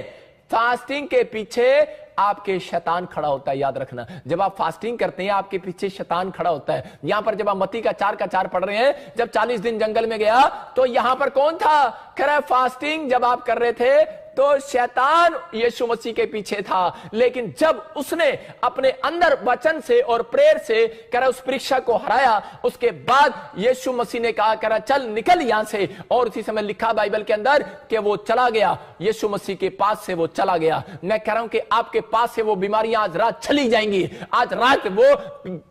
फास्टिंग के पीछे आपके शैतान खड़ा होता है। याद रखना जब आप फास्टिंग करते हैं आपके पीछे शैतान खड़ा होता है। यहां पर जब आप मत्ती का 4 पढ़ रहे हैं, जब 40 दिन जंगल में गया तो यहां पर कौन था, कह रहा है फास्टिंग जब आप कर रहे थे तो शैतान यीशु मसीह के पीछे था, लेकिन जब उसने अपने अंदर वचन से और प्रेयर से कह रहा उस परीक्षा को हराया, उसके बाद यीशु मसीह ने कहा कह रहा चल निकल यहां से, और उसी समय लिखा बाइबल के अंदर कि वो चला गया, यीशु मसीह के पास से वो चला गया। मैं कह रहा हूं कि आपके पास से वो बीमारियां आज रात चली जाएंगी, आज रात वो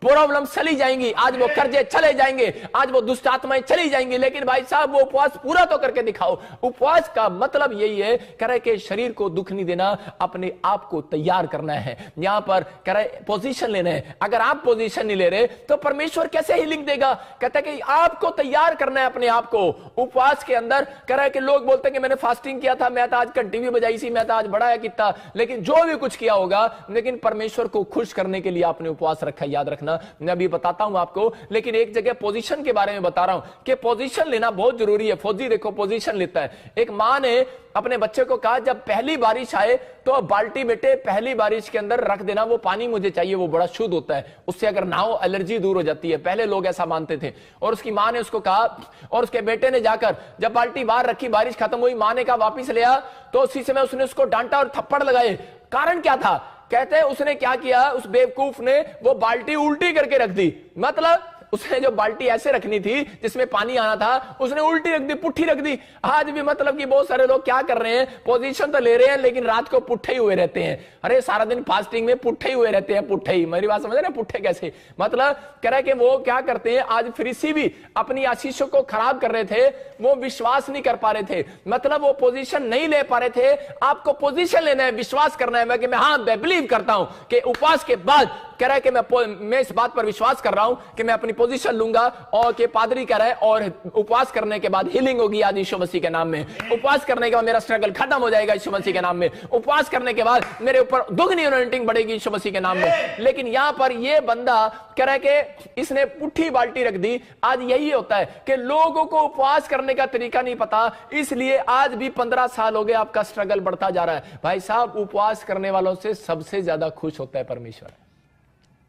प्रॉब्लम चली जाएंगी, आज वो कर्जे चले जाएंगे, आज वो दुष्ट आत्माएं चली जाएंगी। लेकिन भाई साहब वो उपवास पूरा तो करके दिखाओ। उपवास का मतलब यही है कह रहे कि शरीर को दुख नहीं देना, अपने आप को तैयार करना है। यहां पर कह रहे पोजीशन लेना है। अगर आप पोजीशन नहीं ले रहे तो परमेश्वर कैसे हीलिंग देगा? कहता है कि आपको तैयार करना है अपने आप को। उपवास के अंदर कह रहा है कि लोग बोलते हैं कि मैंने फास्टिंग किया था, मैं तो आज घंटी भी बजाई सी, मैं तो आज बड़ा किया, लेकिन जो भी कुछ किया होगा, लेकिन परमेश्वर को खुश करने के लिए आपने उपवास रखा। याद रखना, मैं अभी बताता हूं आपको, लेकिन एक जगह पोजीशन के बारे में बता रहा हूं कि पोजीशन लेना बहुत जरूरी है। फौजी देखो पोजीशन लेता है। एक मां ने अपने बच्चे को कहा जब पहली बारिश आए तो बाल्टी बेटे पहली बारिश के अंदर रख देना, वो पानी मुझे चाहिए, वो बड़ा शुद्ध होता है, उससे अगर नहाओ एलर्जी दूर हो जाती है। पहले लोग ऐसा मानते थे। और उसकी मां ने उसको कहा, और उसके बेटे ने जाकर जब बाल्टी बाहर रखी, बारिश खत्म हुई, मां ने कहा वापिस ले आ, तो उसी समय उसने उसको डांटा और थप्पड़ लगाए। कारण क्या था? कहते हैं उसने क्या किया, उस बेवकूफ ने वो बाल्टी उल्टी करके रख दी। मतलब उसने जो बाल्टी ऐसे रखनी थी जिसमें पानी आना था, उसने उल्टी रख दी, पुट्ठी रख दी। आज भी मतलब कि बहुत सारे लोग क्या कर रहे हैं, पोजीशन तो ले रहे हैं लेकिन रात को पुट्ठे ही हुए रहते हैं। अरे सारा दिन फास्टिंग में पुट्ठे ही हुए रहते हैं, पुट्ठे ही। मेरी बात समझ रहे हैं? पुट्ठे कैसे? मतलब कह रहा है कि वो क्या करते हैं, आज फरीसी भी अपनी आशीषों को खराब कर रहे थे, वो विश्वास नहीं कर पा रहे थे, मतलब वो पोजीशन नहीं ले पा रहे थे। आपको पोजीशन लेना है, विश्वास करना है। मैं हाँ मैं बिलीव करता हूं कि उपवास के बाद कह रहा है कि मैं इस बात पर विश्वास कर रहा हूं कि मैं अपनी पोजीशन लूंगा, और कि पादरी कह रहा है और उपवास करने के बाद हीलिंग होगी आज यीशु मसीह के नाम में। उपवास करने के बाद मेरा स्ट्रगल खत्म हो जाएगा यीशु मसीह के नाम में। उपवास करने के बाद मेरे ऊपर दुगनी अनॉइंटिंग बढ़ेगी यीशु मसीह के नाम में। लेकिन यहां पर यह बंदा कह रहा है कि इसने पुट्ठी बाल्टी रख दी। आज यही होता है कि लोगों को उपवास करने का तरीका नहीं पता, इसलिए आज भी 15 साल हो गए आपका स्ट्रगल बढ़ता जा रहा है। भाई साहब उपवास करने वालों से सबसे ज्यादा खुश होता है परमेश्वर।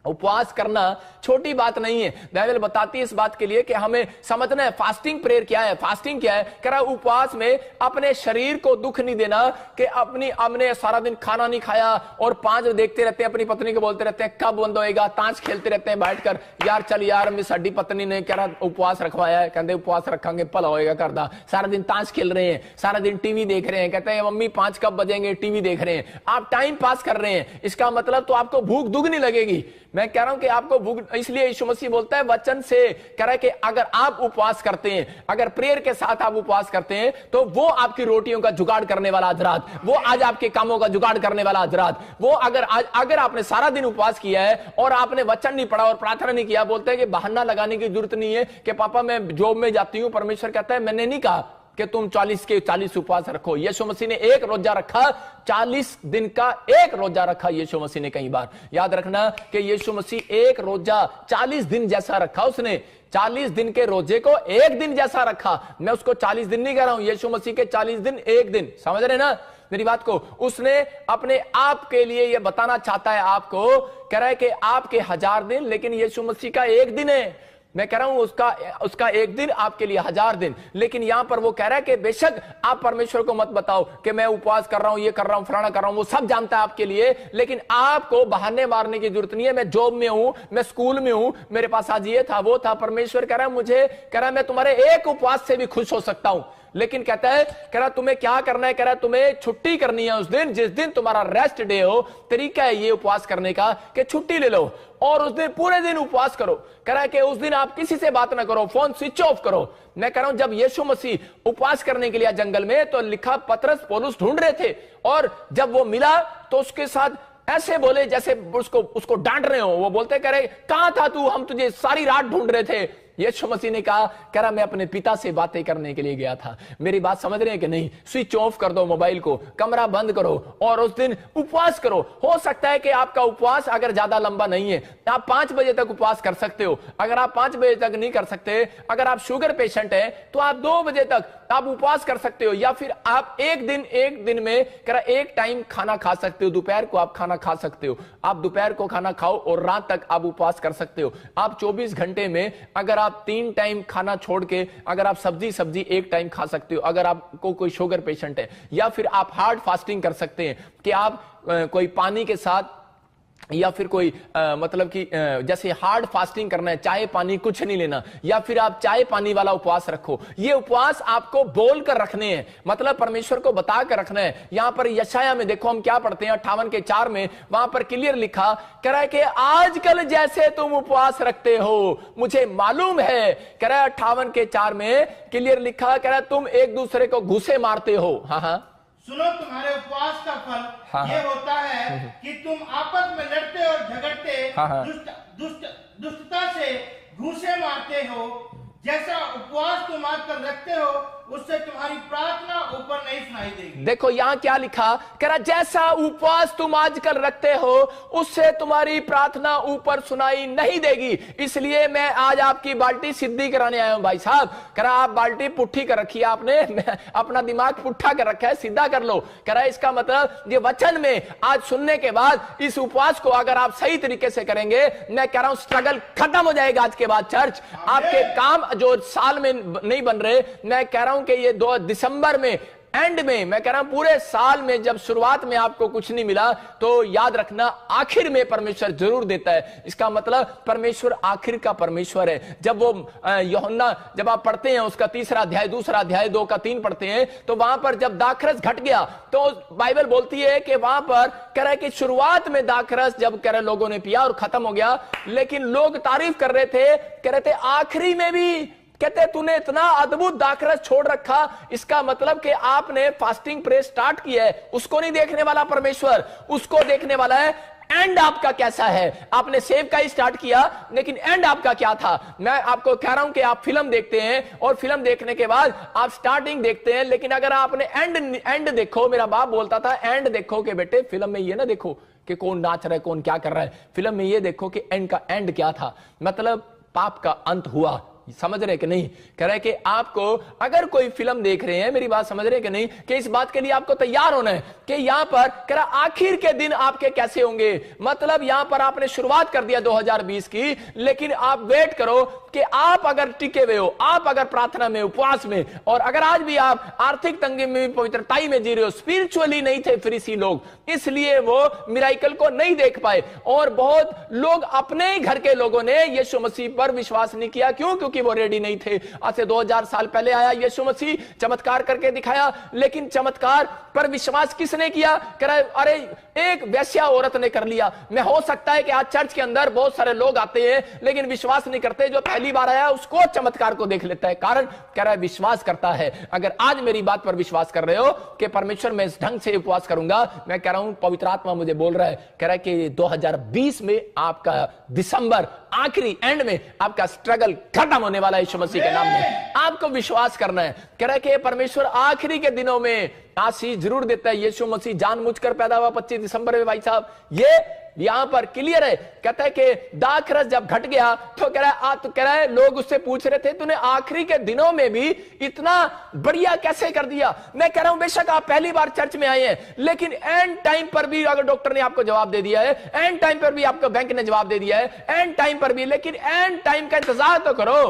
उपवास करना छोटी बात नहीं है। बाइबल बताती है इस बात के लिए कि हमें समझना है फास्टिंग प्रेयर क्या है। फास्टिंग क्या है? कह रहा उपवास में अपने शरीर को दुख नहीं देना कि हमने सारा दिन खाना नहीं खाया और 5 बजे देखते रहते हैं, अपनी पत्नी को बोलते रहते हैं कब बंद होएगा, ताश खेलते रहते हैं बैठकर, यार चल यार मैं साडी पत्नी ने कह रहा उपवास रखवाया है, कहते उपवास रखेंगे भला होएगा करदा। सारा दिन ताश खेल रहे हैं, सारा दिन टीवी देख रहे हैं, कहते हैं मम्मी 5 कब बजेंगे, टीवी देख रहे हैं, आप टाइम पास कर रहे हैं। इसका मतलब तो आपको भूख दुगनी लगेगी। मैं कह रहा हूं कि आपको भूख, इसलिए यीशु मसीह बोलता है वचन से, कह रहा है कि अगर आप उपवास करते हैं, अगर प्रेयर के साथ आप उपवास करते हैं, तो वो आपकी रोटियों का जुगाड़ करने वाला आज रात, वो आज आपके कामों का जुगाड़ करने वाला आज रात, वो अगर आपने सारा दिन उपवास किया है और आपने वचन नहीं पढ़ा और प्रार्थना नहीं किया, बोलते हैं कि बहाना लगाने की जरूरत नहीं है कि पापा मैं जॉब में जाती हूं। परमेश्वर कहता है मैंने नहीं कहा कि तुम 40 के 40 उपवास रखो। यीशु मसीह ने एक रोजा रखा, 40 दिन का एक रोजा रखा यीशु मसीह ने। कई बार याद रखना कि यीशु मसीह एक रोजा 40 दिन जैसा रखा। उसने 40 दिन के रोजे को एक दिन जैसा रखा। मैं उसको 40 दिन नहीं कह रहा हूं, यीशु मसीह के 40 दिन एक दिन। समझ रहे ना मेरी बात को? उसने अपने आप के लिए यह बताना चाहता है आपको, कह रहा है कि आपके 1000 दिन, लेकिन यीशु मसीह का एक दिन है। मैं कह रहा हूं उसका एक दिन आपके लिए 1000 दिन। लेकिन यहां पर वो कह रहा है कि बेशक आप परमेश्वर को मत बताओ कि मैं उपवास कर रहा हूं, ये कर रहा हूं, फलाना कर रहा हूं, वो सब जानता है आपके लिए, लेकिन आपको बहाने मारने की जरूरत नहीं है। मैं जॉब में हूं, मैं स्कूल में हूं, मेरे पास आज ये था वो था। परमेश्वर कह रहा है मुझे, कह रहा है मैं तुम्हारे एक उपवास से भी खुश हो सकता हूं। लेकिन कहता है, कह रहा तुम्हें क्या करना है, कह रहा तुम्हें छुट्टी करनी है उस दिन जिस दिन तुम्हारा रेस्ट डे हो। तरीका है ये उपवास करने का कि छुट्टी ले लो और उस दिन पूरे दिन उपवास करो। कह रहा है कि उस दिन आप किसी से बात ना करो, फोन स्विच ऑफ करो। मैं कह रहा हूं जब यीशु मसीह उपवास करने के लिए जंगल में, तो लिखा पतरस पौलुस ढूंढ रहे थे, और जब वो मिला तो उसके साथ ऐसे बोले जैसे उसको डांट रहे हो। वो बोलते कह रहे कहां था तू, हम तुझे सारी रात ढूंढ रहे थे। यीशु मसीह ने कहा, कह रहा मैं अपने पिता से बातें करने के लिए गया था। मेरी बात समझ रहे हैं कि नहीं? स्विच ऑफ कर दो मोबाइल को, कमरा बंद करो और उस दिन उपवास करो। हो सकता है कि आपका उपवास अगर ज्यादा लंबा नहीं है, आप 5 बजे तक उपवास कर सकते हो। अगर आप 5 बजे तक नहीं कर सकते, अगर आप शुगर पेशेंट हैं, तो आप 2 बजे तक आप उपवास कर सकते हो। या फिर आप एक दिन में एक टाइम खाना खा सकते हो। दोपहर को आप खाना खा सकते हो, आप दोपहर को खाना खाओ और रात तक आप उपवास कर सकते हो। आप 24 घंटे में अगर आप 3 टाइम खाना छोड़ के अगर आप सब्जी एक टाइम खा सकते हो, अगर आपको कोई शुगर पेशेंट है, या फिर आप हार्ड फास्टिंग कर सकते हैं कि आप कोई पानी के साथ, या फिर कोई मतलब कि जैसे हार्ड फास्टिंग करना है, चाय पानी कुछ नहीं लेना, या फिर आप चाय पानी वाला उपवास रखो। ये उपवास आपको बोल कर रखने हैं, मतलब परमेश्वर को बता कर रखना है। यहां पर यशाया में देखो हम क्या पढ़ते हैं 58:4 में, वहां पर क्लियर लिखा कह रहा है कि आजकल जैसे तुम उपवास रखते हो मुझे मालूम है, कह रहा है 58:4 में क्लियर लिखा, कह रहा है तुम एक दूसरे को घूसे मारते हो। हाँ, सुनो, तुम्हारे उपवास का फल हाँ, ये होता है कि तुम आपस में लड़ते और झगड़ते, हाँ, दुष्टता से घूंसे मारते हो। जैसा उपवास तुम आजकल रखते हो उससे तुम्हारी प्रार्थना ऊपर नहीं सुनाई देगी। देखो यहां क्या लिखा, कह रहा जैसा उपवास तुम आजकल रखते हो उससे तुम्हारी प्रार्थना ऊपर सुनाई नहीं देगी। इसलिए मैं आज आपकी बाल्टी सीधी कराने आया हूं भाई साहब। कह रहा आप बाल्टी पुट्ठी कर रखी है, आपने अपना दिमाग पुट्ठा कर रखा है, सीधा कर लो। कह रहा इसका मतलब ये वचन में आज सुनने के बाद इस उपवास को अगर आप सही तरीके से करेंगे, मैं कह रहा हूं स्ट्रगल खत्म हो जाएगा आज के बाद। चर्च आपके काम जो साल में नहीं बन रहे, मैं कह रहा हूं कि ये 2 दिसंबर में एंड में, मैं कह रहा हूं पूरे साल में जब शुरुआत में आपको कुछ नहीं मिला तो याद रखना आखिर में परमेश्वर जरूर देता है। इसका मतलब परमेश्वर आखिर का परमेश्वर है। जब वो यूहन्ना जब आप पढ़ते हैं उसका 3रा अध्याय 2रा अध्याय 2 का 3 पढ़ते हैं तो वहां पर जब दाखरस घट गया तो बाइबल बोलती है कि वहां पर कह रहा है कि शुरुआत में दाखरस जब कह रहे लोगों ने पिया और खत्म हो गया, लेकिन लोग तारीफ कर रहे थे, कह रहे थे आखिरी में भी कहते तूने इतना अद्भुत दाखरस छोड़ रखा। इसका मतलब कि आपने फास्टिंग प्रे स्टार्ट किया है, उसको नहीं देखने वाला परमेश्वर, उसको देखने वाला है एंड आपका कैसा है। आपने सेव का ही स्टार्ट किया लेकिन एंड आपका क्या था। मैं आपको कह रहा हूं कि आप फिल्म देखते हैं और फिल्म देखने के बाद आप स्टार्टिंग देखते हैं, लेकिन अगर आपने एंड देखो, मेरा बाप बोलता था एंड देखो कि बेटे फिल्म में ये ना देखो कि कौन नाच रहा है कौन क्या कर रहा है, फिल्म में ये देखो कि एंड का एंड क्या था, मतलब पाप का अंत हुआ। समझ रहे कि नहीं। कह रहे कि आपको अगर कोई फिल्म देख रहे हैं, मेरी बात समझ रहे कि नहीं, कि इस बात के लिए आपको तैयार होना है कि यहां पर कह रहा आखिर के दिन आपके कैसे होंगे। मतलब यहां पर आपने शुरुआत कर दिया 2020 की, लेकिन आप वेट करो कि आप अगर टिके हुए हो, आप अगर प्रार्थना में उपवास में, और अगर आज भी आप आर्थिक तंगी में पवित्रताई में जी रहे हो, स्पिरिचुअली नहीं थे फरीसी लोग, इसलिए वो मिराइकल को नहीं देख पाए। और बहुत लोग अपने ही घर के लोगों ने यीशु मसीह पर विश्वास नहीं किया। क्यों? क्योंकि वो रेडी नहीं थे। आज से 2000 साल पहले आया यीशु मसीह, चमत्कार करके दिखाया, लेकिन चमत्कार पर विश्वास किसने किया? कह रहा है अरे एक वैश्या औरत ने कर लिया। मैं हो सकता है कि आज चर्च के अंदर बहुत सारे लोग आते हैं लेकिन विश्वास नहीं करते, जो पहली बार आया उसको चमत्कार को देख लेता है। कारण कह रहा है विश्वास करता है। अगर आज मेरी बात पर विश्वास कर रहे हो कि परमेश्वर मैं इस ढंग से उपवास करूंगा, मैं कह रहा हूं पवित्र आत्मा मुझे बोल रहा है, कह रहा है कि 2020 में आपका दिसंबर आखिरी एंड में आपका स्ट्रगल खत्म होने वाला है यीशु मसीह के नाम में। आपको विश्वास करना है। कह रहा है कि परमेश्वर आखिरी के दिनों में आशीष जरूर देता है। यीशु मसीह जानबूझकर पैदा हुआ 25 दिसंबर में। भाई साहब ये यहां पर क्लियर है। कहता है कि दाखरस जब घट गया तो कह रहा है लोग उससे पूछ रहे थे तूने आखिरी के दिनों में भी इतना बढ़िया कैसे कर दिया। मैं कह रहा हूं बेशक आप पहली बार चर्च में आए हैं, लेकिन एंड टाइम पर भी अगर डॉक्टर ने आपको जवाब दे दिया है, एंड टाइम पर भी आपको बैंक ने जवाब दे दिया है, एंड टाइम पर भी, लेकिन एंड टाइम का इंतजार तो करो,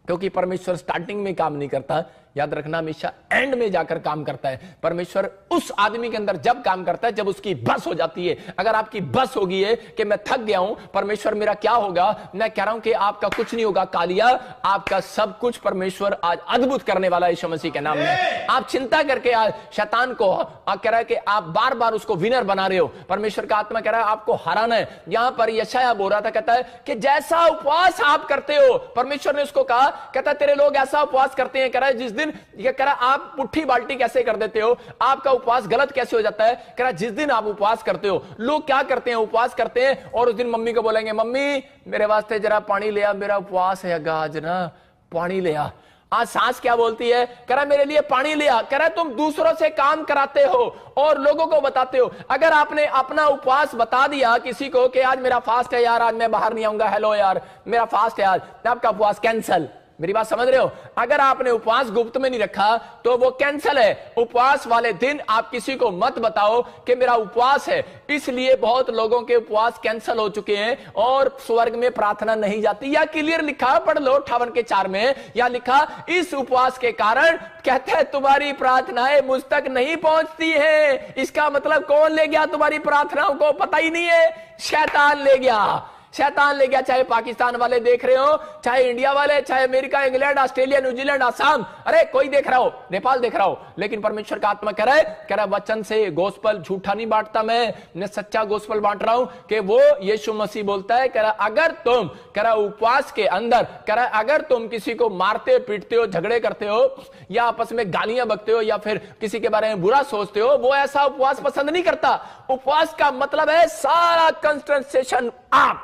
क्योंकि परमेश्वर स्टार्टिंग में काम नहीं करता, याद रखना हमेशा एंड में जाकर काम करता है। परमेश्वर उस आदमी के अंदर जब काम करता है जब उसकी बस हो जाती है। अगर आपकी बस होगी है कि मैं थक गया हूं, परमेश्वर मेरा क्या होगा, मैं कह रहा हूं कि आपका कुछ नहीं होगा कालिया, आपका सब कुछ परमेश्वर आज अद्भुत करने वाला है यीशु मसीह के नाम में। आप चिंता करके आज शैतान को कह रहा है कि आप बार बार उसको विनर बना रहे हो। परमेश्वर का आत्मा कह रहा है आपको हराना है। यहां पर यशायाह बोल रहा था, कहता है कि जैसा उपवास आप करते हो, परमेश्वर ने उसको कहा, कहता है तेरे लोग ऐसा उपवास करते हैं, कह रहा है जिस दिन ये कह रहा आप पुट्ठी बाल्टी कैसे कर देते हो, आपका उपवास गलत कैसे हो जाता है। कह रहा जिस दिन आप उपवास करते हो, लोग क्या करते हैं, उपवास करते हैं और उस दिन मम्मी को बोलेंगे मम्मी मेरे वास्ते जरा पानी ले आ, मेरा उपवास है आज ना, पानी ले आ। आज सास क्या बोलती है, कह रहा मेरे लिए पानी ले आ। कह रहा तुम दूसरों से काम कराते हो और लोगों को बताते हो। अगर आपने अपना उपवास बता दिया किसी को कि आज मेरा फास्ट है यार, आज मैं बाहर नहीं आऊंगा, हेलो यार मेरा फास्ट है आज, आपका उपवास कैंसल। मेरी बात समझ रहे हो? अगर आपने उपवास गुप्त में नहीं रखा तो वो कैंसल है। उपवास वाले दिन आप किसी को मत बताओ कि मेरा उपवास है। इसलिए बहुत लोगों के उपवास कैंसल हो चुके हैं और स्वर्ग में प्रार्थना नहीं जाती। या क्लियर लिखा, पढ़ लो 58 के 4 में, या लिखा इस उपवास के कारण कहते हैं तुम्हारी प्रार्थनाएं मुझ तक नहीं पहुंचती है। इसका मतलब कौन ले गया तुम्हारी प्रार्थनाओं को? पता ही नहीं है, शैतान ले गया। शैतान ले गया। चाहे पाकिस्तान वाले देख रहे हो, चाहे इंडिया वाले, चाहे America, England, Australia, New Zealand, Assam, अरे कोई देख रहा हो, नेपाल देख रहा हो, लेकिन परमेश्वर का आत्मा कह रहा है वचन से गोस्पल झूठा नहीं बांटता मैं सच्चा गोस्पल बांट रहा हूं कि वो यीशु मसीह बोलता है, कह रहा अगर तुम उपवास के अंदर अगर तुम किसी को मारते पीटते हो, झगड़े करते हो, या आपस में गालियां बकते हो, या फिर किसी के बारे में बुरा सोचते हो, वो ऐसा उपवास पसंद नहीं करता। उपवास का मतलब है सारा कंसंट्रेशन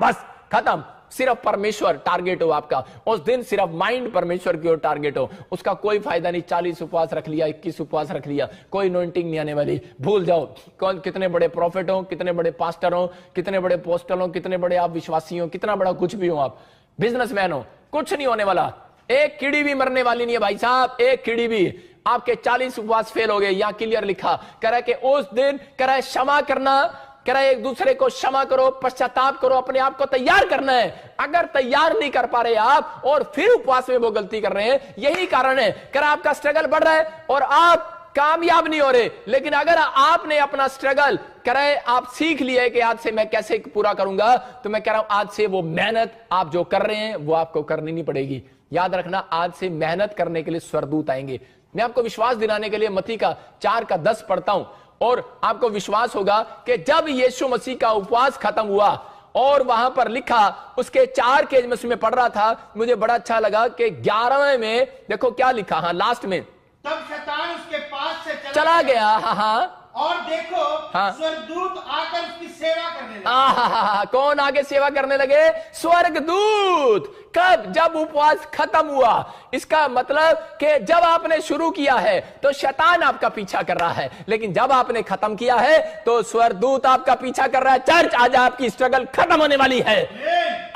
बस खत्म, सिर्फ परमेश्वर टारगेट हो आपका उस दिन, सिर्फ माइंड परमेश्वर की ओर टारगेट हो। उसका कोई फायदा नहीं 40 उपवास रख लिया, 21 उपवास रख लिया, कोई अनॉइंटिंग नहीं आने वाली। भूल जाओ कौन कितने बड़े प्रॉफिट हो, कितने बड़े पास्टर हो, कितने बड़े पोस्टर हो, कितने बड़े आप विश्वासी हो, कितना बड़ा कुछ भी हो, आप बिजनेसमैन हो, कुछ नहीं होने वाला। एक कीड़ी भी मरने वाली नहीं है भाई साहब, एक कीड़ी भी। आपके 40 उपवास फेल हो गए। यहां क्लियर लिखा कह रहा है कि उस दिन कह रहा है क्षमा करना, कह रहा है एक दूसरे को क्षमा करो, पश्चाताप करो, अपने आप को तैयार करना है। अगर तैयार नहीं कर पा रहे आप और फिर उपवास में वो गलती कर रहे हैं, यही कारण है। कह रहा आपका स्ट्रगल बढ़ रहा है और आप कामयाब नहीं हो रहे। लेकिन अगर आपने अपना स्ट्रगल कह रहे आप सीख लिया है कि आज से मैं कैसे पूरा करूंगा, तो मैं कह रहा हूं आज से वो मेहनत आप जो कर रहे हैं वो आपको करनी नहीं पड़ेगी। याद रखना, आज से मेहनत करने के लिए स्वर्गदूत आएंगे। मैं आपको विश्वास दिलाने के लिए मत्ती का 4:10 पढ़ता हूं और आपको विश्वास होगा कि जब यीशु मसीह का उपवास खत्म हुआ और वहां पर लिखा उसके 4 के मैं उसमें पढ़ रहा था, मुझे बड़ा अच्छा लगा कि 11वें में देखो क्या लिखा, हाँ लास्ट में, तब शैतान उसके पास से चला गया। हाँ और देखो हाँ। स्वर्गदूत आकर उसकी सेवा करने लगे। कौन आगे सेवा करने लगे? स्वर्गदूत। कब? जब उपवास खत्म हुआ। इसका मतलब कि जब आपने शुरू किया है तो शैतान आपका पीछा कर रहा है, लेकिन जब आपने खत्म किया है तो स्वर्गदूत आपका पीछा कर रहा है। चर्च आज आपकी स्ट्रगल खत्म होने वाली है,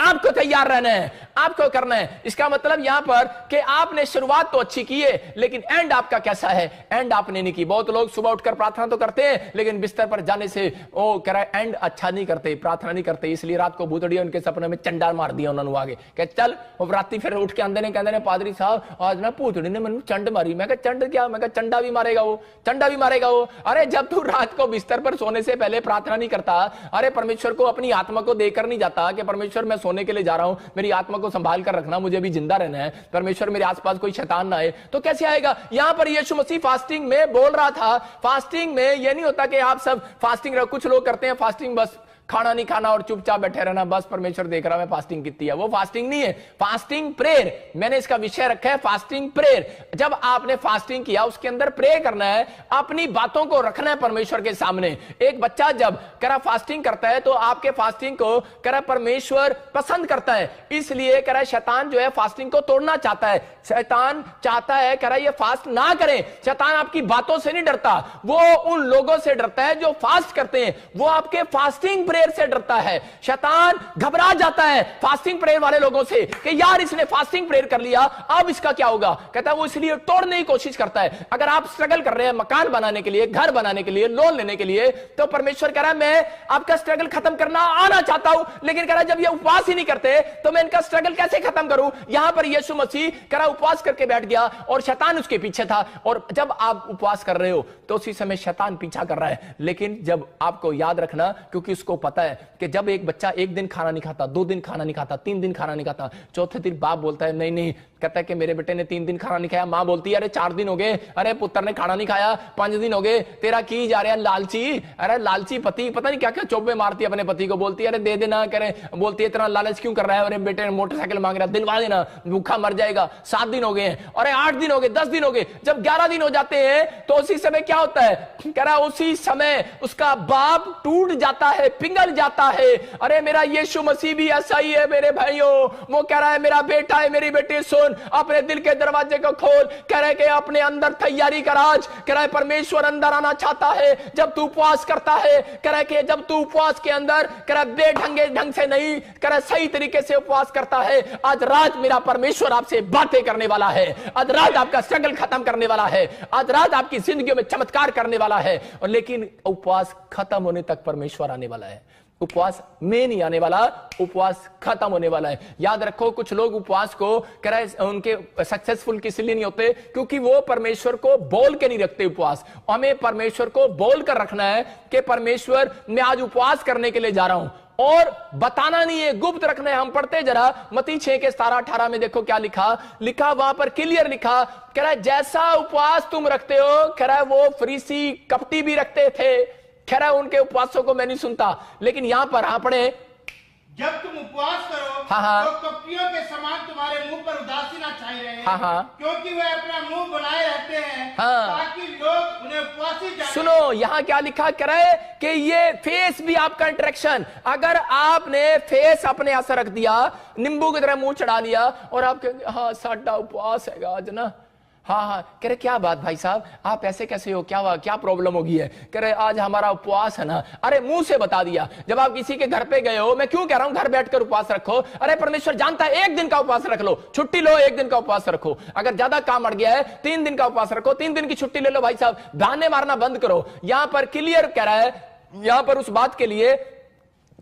आपको तैयार रहना है, आपको करना है। इसका मतलब यहां पर कि आपने शुरुआत तो अच्छी की है, लेकिन एंड आपका कैसा है? एंड आपने नहीं की। बहुत लोग सुबह उठकर प्रार्थना तो करते हैं, लेकिन बिस्तर पर जाने से वो कह रहा है एंड अच्छा नहीं करते, प्रार्थना नहीं करते। इसलिए रात को भूतड़िया उनके सपने में चंडा मार दिया उन्होंने आगे, कह चल। और राती फिर उठ के आंदे ने कहते ने पादरी साहब आज ना भूतड़ी ने मैंने चंड मारी। मैं कहा चंड क्या? मैं कहा चंडा भी मारेगा वो, चंडा भी मारेगा वो। अरे जब तू रात को बिस्तर पर सोने से पहले प्रार्थना नहीं करता, अरे परमेश्वर को अपनी आत्मा को देकर नहीं जाता कि परमेश्वर मैं सोने के लिए जा रहा हूं, मेरी आत्मा को संभाल कर रखना, मुझे भी जिंदा रहना है, परमेश्वर मेरे आसपास कोई शैतान ना आए, तो कैसे आएगा? यहां पर यीशु मसीह फास्टिंग में बोल रहा था। फास्टिंग में यह नहीं होता कि आप सब फास्टिंग रहो। कुछ लोग करते हैं फास्टिंग बस खाना नहीं खाना और चुपचाप बैठे रहना, बस परमेश्वर देख रहा है मैं फास्टिंग कितनी है। वो फास्टिंग नहीं है, फास्टिंग प्रेयर। मैंने इसका विषय रखा है फास्टिंग प्रेयर। जब आपने फास्टिंग किया उसके अंदर प्रे करना है, अपनी बातों को रखना है परमेश्वर के सामने। एक बच्चा जब कह रहा फास्टिंग करता है तो आपके फास्टिंग को कह रहा परमेश्वर पसंद करता है। इसलिए कह रहा शैतान जो है फास्टिंग को तोड़ना चाहता है। शैतान चाहता है कह रहा ये फास्ट ना करें। शैतान आपकी बातों से नहीं डरता, वो उन लोगों से डरता है जो फास्ट करते हैं। वो आपके फास्टिंग प्रेयर से डरता है। शैतान घबरा जाता है फास्टिंग प्रेयर वाले लोगों से कि यार इसने फास्टिंग प्रेयर कर लिया, अब इसका क्या होगा। कहता है वो इसलिए तोड़ने की कोशिश करता है। अगर आप स्ट्रगल कर रहे हैं मकान बनाने के लिए, घर बनाने के लिए, लोन लेने के लिए, तो परमेश्वर कह रहा है मैं आपका स्ट्रगल खत्म करना आना चाहता हूं, लेकिन कह रहा है जब ये उपवास ही नहीं करते तो मैं इनका स्ट्रगल कैसे खत्म करूं। यहां पर यीशु मसीह कह रहा उपवास करके बैठ गया और शैतान उसके पीछे था। और जब आप उपवास कर रहे हो तो उसी समय शैतान पीछा कर रहा है। लेकिन जब आपको याद रखना, क्योंकि उसको पता है कि जब एक बच्चा एक दिन खाना नहीं खाता, 2 दिन खाना नहीं खाता, 3 दिन खाना नहीं खाता, चौथे दिन बाप बोलता है नहीं नहीं, कहता है कि मेरे बेटे ने 3 दिन खाना नहीं खाया। मां बोलती है अरे 4 दिन हो गए, अरे पुत्र ने खाना नहीं खाया, 5 दिन हो गए, तेरा की जा रहा है लालची। अरे लालची पति पता नहीं क्या क्या चौबे मारती है अपने पति को, बोलती है अरे दे देना, करे बोलती है इतना लालच क्यों कर रहा है, अरे बेटे ने मोटरसाइकिल मांग रहा है दिलवा देना, भूखा मर जाएगा। 7 दिन हो गए, अरे 8 दिन हो गए, 10 दिन हो गए। जब 11 दिन हो जाते हैं तो उसी समय क्या होता है, कह रहा उसी समय उसका बाप टूट जाता है, पिघल जाता है। अरे मेरा यीशु मसीह भी ऐसा ही है मेरे भाइयों। वो कह रहा है मेरा बेटा है, मेरी बेटी सो सुन, अपने दिल के दरवाजे को खोल, कह रहे कि अपने अंदर तैयारी कर आज, कह रहे परमेश्वर अंदर आना चाहता है जब तू उपवास करता है, कह रहे कि जब तू उपवास के अंदर कह रहे बेढंगे ढंग से नहीं, कह रहे सही तरीके से उपवास करता है, आज रात मेरा परमेश्वर आपसे बातें करने वाला है, आज रात आपका स्ट्रगल खत्म करने वाला है, आज रात आपकी जिंदगी में चमत्कार करने वाला है। और लेकिन उपवास खत्म होने तक परमेश्वर आने वाला है, उपवास में नहीं आने वाला, उपवास खत्म होने वाला है। याद रखो, कुछ लोग उपवास को कह रहे उनके सक्सेसफुल किस लिए नहीं होते, क्योंकि वो परमेश्वर को बोल के नहीं रखते उपवास। हमें परमेश्वर को बोल कर रखना है कि परमेश्वर मैं आज उपवास करने के लिए जा रहा हूं, और बताना नहीं है, गुप्त रखना है। हम पढ़ते जरा मत्ती 6 के 17-18 में देखो क्या लिखा वहां पर क्लियर लिखा, कह रहा है जैसा उपवास तुम रखते हो, कह रहा है वो फरीसी कपटी भी रखते थे, कह रहा है उनके उपवासों को मैं नहीं सुनता। लेकिन यहां पर पढ़े, जब तुम उपवास करो तो कपटियों के समान तुम्हारे मुंह पर उदासी ना छाई रहे, क्योंकि वे अपना मुंह बनाए रहते हैं ताकि लोग उन्हें उपवासी जाने। सुनो यहां क्या लिखा करे कि ये फेस भी आपका इंटरेक्शन, अगर आपने फेस अपने ऐसा रख दिया, नींबू की तरह मुंह चढ़ा लिया और आपके हाँ साडा उपवास है आज ना, हाँ कह रहे क्या बात भाई साहब आप ऐसे कैसे हो, क्या प्रॉब्लम होगी है, कह रहे आज हमारा उपवास है ना। अरे मुंह से बता दिया। जब आप किसी के घर पे गए हो, मैं क्यों कह रहा हूं घर बैठकर उपवास रखो, अरे परमेश्वर जानता है 1 दिन का उपवास रख लो, छुट्टी लो, 1 दिन का उपवास रखो। अगर ज्यादा काम अड़ गया है 3 दिन का उपवास रखो, 3 दिन की छुट्टी ले लो। भाई साहब बहाने मारना बंद करो। यहां पर क्लियर कह रहा है, यहां पर उस बात के लिए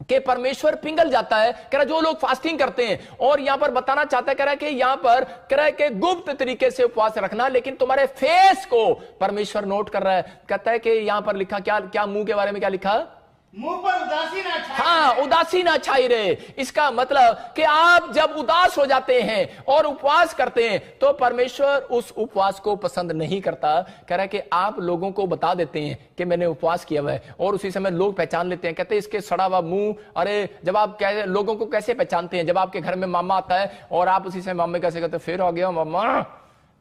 कि परमेश्वर पिघल जाता है, कह रहा जो लोग फास्टिंग करते हैं। और यहां पर बताना चाहता है, कह रहा है कि यहां पर कह रहा है कि गुप्त तरीके से उपवास रखना, लेकिन तुम्हारे फेस को परमेश्वर नोट कर रहा है। कहता है कि यहां पर लिखा क्या मुंह के बारे में क्या लिखा, मुंह पर उदासी ना छाई, हाँ उदासी ना छाई रहे। इसका मतलब कि आप जब उदास हो जाते हैं और उपवास करते हैं तो परमेश्वर उस उपवास को पसंद नहीं करता। कह रहा है कि आप लोगों को बता देते हैं कि मैंने उपवास किया हुआ है, और उसी समय लोग पहचान लेते हैं, कहते हैं इसके सड़ा हुआ मुंह। अरे जब आप लोगों को कैसे पहचानते हैं, जब आपके घर में मामा आता है और आप उसी समय मामे कैसे कहते फिर आ गया मामा,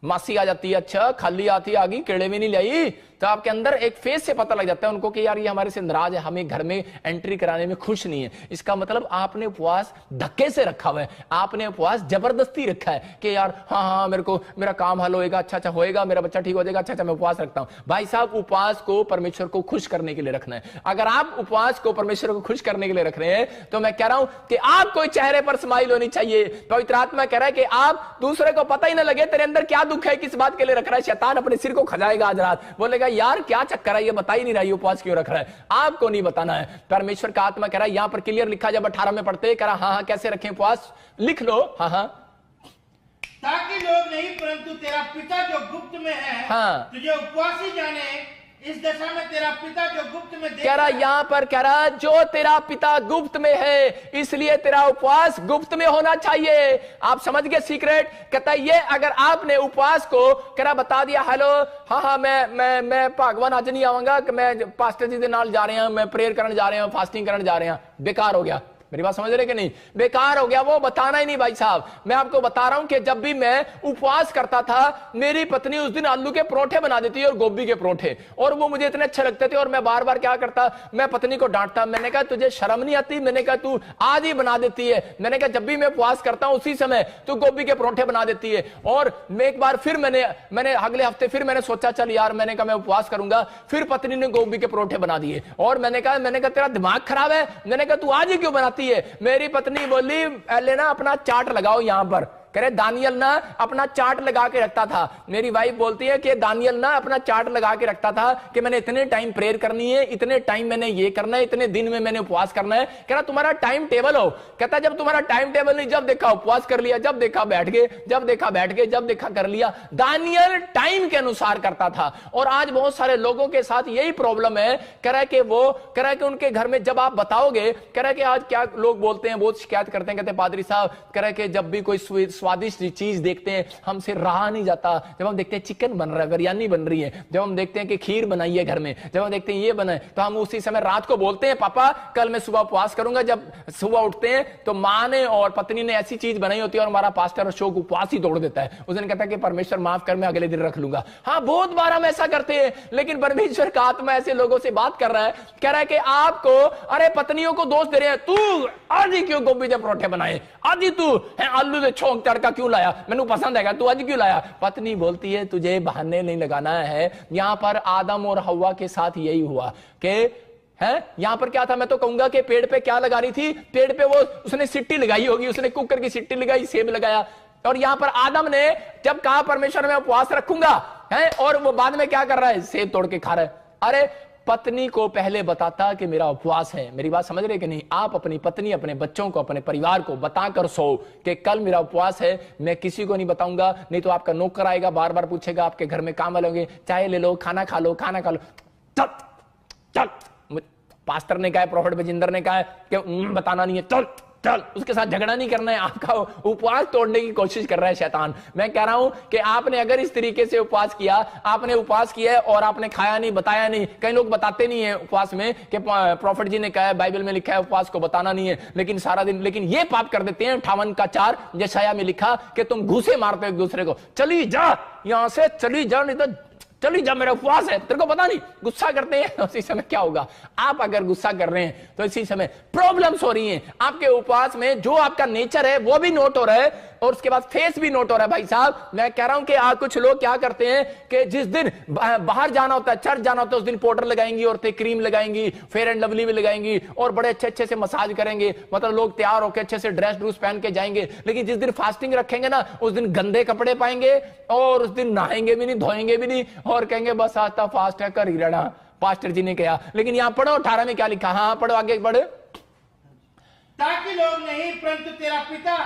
मासी आ जाती है, अच्छा खाली आती आ गई, केड़े भी नहीं लाई, तो आपके अंदर एक फेस से पता लग जाता है उनको कि यार ये हमारे से नाराज है, हमें घर में एंट्री कराने में खुश नहीं है। इसका मतलब आपने उपवास धक्के से रखा हुआ है, आपने उपवास जबरदस्ती रखा है कि यार हाँ मेरा काम हल होएगा, अच्छा होएगा, मेरा बच्चा ठीक हो जाएगा, अच्छा मैं उपवास रखता हूं। भाई साहब उपवास को परमेश्वर को खुश करने के लिए रखना है। अगर आप उपवास को परमेश्वर को खुश करने के लिए रख रहे हैं तो मैं कह रहा हूं कि आपको चेहरे पर स्माइल होनी चाहिए। पवित्र आत्मा कह रहा है कि आप दूसरे को पता ही ना लगे तेरे अंदर क्या दुख है, किस बात के लिए रख रहा है। शैतान अपने सिर को खजाएगा आज रात, बोलेगा यार क्या चक्कर है, ये बता ही नहीं रहा है उपवास क्यों रख रहा है। आपको नहीं बताना है। परमेश्वर का आत्मा कह रहा है, यहां पर क्लियर लिखा, जब 18 में पढ़ते कह रहा हाँ कैसे रखें उपवास, लिख लो ताकि लोग नहीं परंतु तेरा पिता जो गुप्त में है तुझे उपवासी जाने। इस दशा में तेरा पिता जो गुप्त में कह रहा, यहां पर कह रहा जो तेरा पिता गुप्त में है, इसलिए तेरा उपवास गुप्त में होना चाहिए। आप समझ गए सीक्रेट। कहता है ये अगर आपने उपवास को कह रहा बता दिया, हेलो हाँ मैं भगवान आज नहीं आऊंगा, कि मैं पास्टर जी के नाल जा रहे हैं, मैं प्रेयर करने जा रहे हैं, फास्टिंग करने जा रहे हैं, बेकार हो गया। मेरी बात समझ रहे कि नहीं, बेकार हो गया, वो बताना ही नहीं। भाई साहब मैं आपको बता रहा हूं कि जब भी मैं उपवास करता था, मेरी पत्नी उस दिन आलू के परोठे बना देती है और गोभी के परोठे, और वो मुझे इतने अच्छे लगते थे, और मैं बार बार क्या करता, मैं पत्नी को डांटता, मैंने कहा तुझे शर्म नहीं आती, मैंने कहा तू आज ही बना देती है, मैंने कहा जब भी मैं उपवास करता हूं उसी समय तू गोभी के परोठे बना देती है। और मैं एक बार फिर मैंने अगले हफ्ते फिर मैंने सोचा चल यार, मैंने कहा मैं उपवास करूंगा, फिर पत्नी ने गोभी के परोठे बना दिए, और मैंने कहा तेरा दिमाग खराब है, मैंने कहा तू आज ही क्यों बनाती है। मेरी पत्नी बोली लेना अपना चार्ट लगाओ यहां पर, कह रहे दानियल ना अपना चार्ट लगा के रखता था। मेरी वाइफ बोलती है कि दानियल ना अपना चार्ट लगा के रखता था कि मैंने इतने टाइम प्रेयर करनी है, इतने टाइम मैंने ये करना है, इतने दिन में मैंने उपवास करना है। कह रहा तुम्हारा टाइम टेबल हो। कहता जब तुम्हारा टाइम टेबल नहीं, जब देखा उपवास कर लिया, जब देखा बैठ गए, जब देखा बैठ गए, जब देखा कर लिया। दानियल टाइम के अनुसार करता था। और आज बहुत सारे लोगों के साथ यही प्रॉब्लम है। कह रहा है कि वो कह रहा है कि उनके घर में जब आप बताओगे, कह रहा है कि आज क्या लोग बोलते हैं, बहुत शिकायत करते हैं, कहते हैं पादरी साहब, कह रहा है कि जब भी कोई स्वादिष्ट चीज देखते हैं हमसे रहा नहीं जाता। जब हम देखते हैं चिकन बन रहा है, बिरयानी बन रही है, जब हम देखते हैं कि खीर बनाई है घर में, जब हम देखते हैं ये बना है, तो हम उसी समय रात को बोलते हैं पापा कल मैं सुबह उपवास करूंगा। जब सुबह उठते हैं तो मां ने और पत्नी ने ऐसी चीज बनाई होती है और हमारा पास्टर अशोक उपवास ही तोड़ देता है। उस दिन कहता है कि परमेश्वर माफ कर, मैं अगले दिन रख लूंगा। हाँ बहुत बार हम ऐसा करते हैं, लेकिन परमेश्वर का आत्मा ऐसे लोगों से बात कर रहा है, कह रहा है कि आपको अरे पत्नियों को दोष दे रहे हैं, तू आज ही क्यों गोभी के परोठे बनाए, आज ही तू आलू से छोंक लड़का क्यों लाया, मैंने पसंद है, तू आज क्यों लाया? पत्नी बोलती है तुझे बहाने नहीं लगाना है। यहां पर आदम और हव्वा के साथ यही हुआ कि है, यहां पर क्या था, मैं तो कहूंगा कि पेड़ पे क्या लगा रही थी, पेड़ पे वो उसने सिट्टी लगाई होगी, उसने कुकर की सिट्टी लगाई, सेब लगाया। और यहां पर आदम ने जब कहा परमेश्वर मैं उपवास रखूंगा, है, और वो बाद में क्या कर रहा है, सेब तोड़ के खा रहा है। अरे पत्नी को पहले बताता कि मेरा उपवास है। मेरी बात समझ रहे कि नहीं? आप अपनी पत्नी, अपने बच्चों को, अपने परिवार को बताकर सो कि कल मेरा उपवास है, मैं किसी को नहीं बताऊंगा, नहीं तो आपका नौकर आएगा, बार बार पूछेगा, आपके घर में काम वाले होंगे, चाय ले लो, खाना खा लो, खाना खा लो। चल चल, पास्टर ने कहा है, प्रोफेट बजिंदर ने कहा है कि बताना नहीं है, चल चल, उसके साथ झगड़ा नहीं करना है। आपका उपवास तोड़ने की कोशिश कर रहा है शैतान। मैं कह रहा हूं कि आपने अगर इस तरीके से उपवास किया, आपने उपवास किया है और आपने खाया नहीं, बताया नहीं। कई लोग बताते नहीं है उपवास में कि प्रॉफिट जी ने कहा है, बाइबल में लिखा है उपवास को बताना नहीं है, लेकिन सारा दिन, लेकिन ये पाप कर देते हैं। 58:4 यशाया में लिखा कि तुम घूसे मारते हो एक दूसरे को, चली जा यहां से, चली जा, नहीं तो चली जा, मेरा उपवास है, तेरे को पता नहीं। गुस्सा करते हैं, उसी समय क्या होगा, आप अगर गुस्सा कर रहे हैं तो इसी समय प्रॉब्लम्स हो रही हैं आपके उपवास में। जो आपका नेचर है वो भी नोट हो रहा है और उसके बाद फेस भी नोट हो रहा है। भाई साहब मैं कह रहा हूं कि कुछ लोग क्या करते हैं कि जिस दिन बाहर जाना होता है, चर्च जाना होता है, उस दिन पाउडर लगाएंगी, औरतें क्रीम लगाएंगी, फेयर एंड लवली भी लगाएंगी और बड़े अच्छे अच्छे से मसाज करेंगे, मतलब लोग तैयार होकर अच्छे से ड्रेस ड्रूस पहन के जाएंगे। लेकिन जिस दिन फास्टिंग रखेंगे ना, उस दिन गंदे कपड़े पाएंगे और उस दिन नहाएंगे भी नहीं, धोएंगे भी नहीं और कहेंगे बस आज तो फास्ट है, कर ही रहना। पास्टर जी ने कहा, लेकिन यहां पढ़ो 18 में क्या लिखा, हाँ पढ़ो, आगे पढ़ो। ताकि लोग नहीं, परंतु तेरा पिता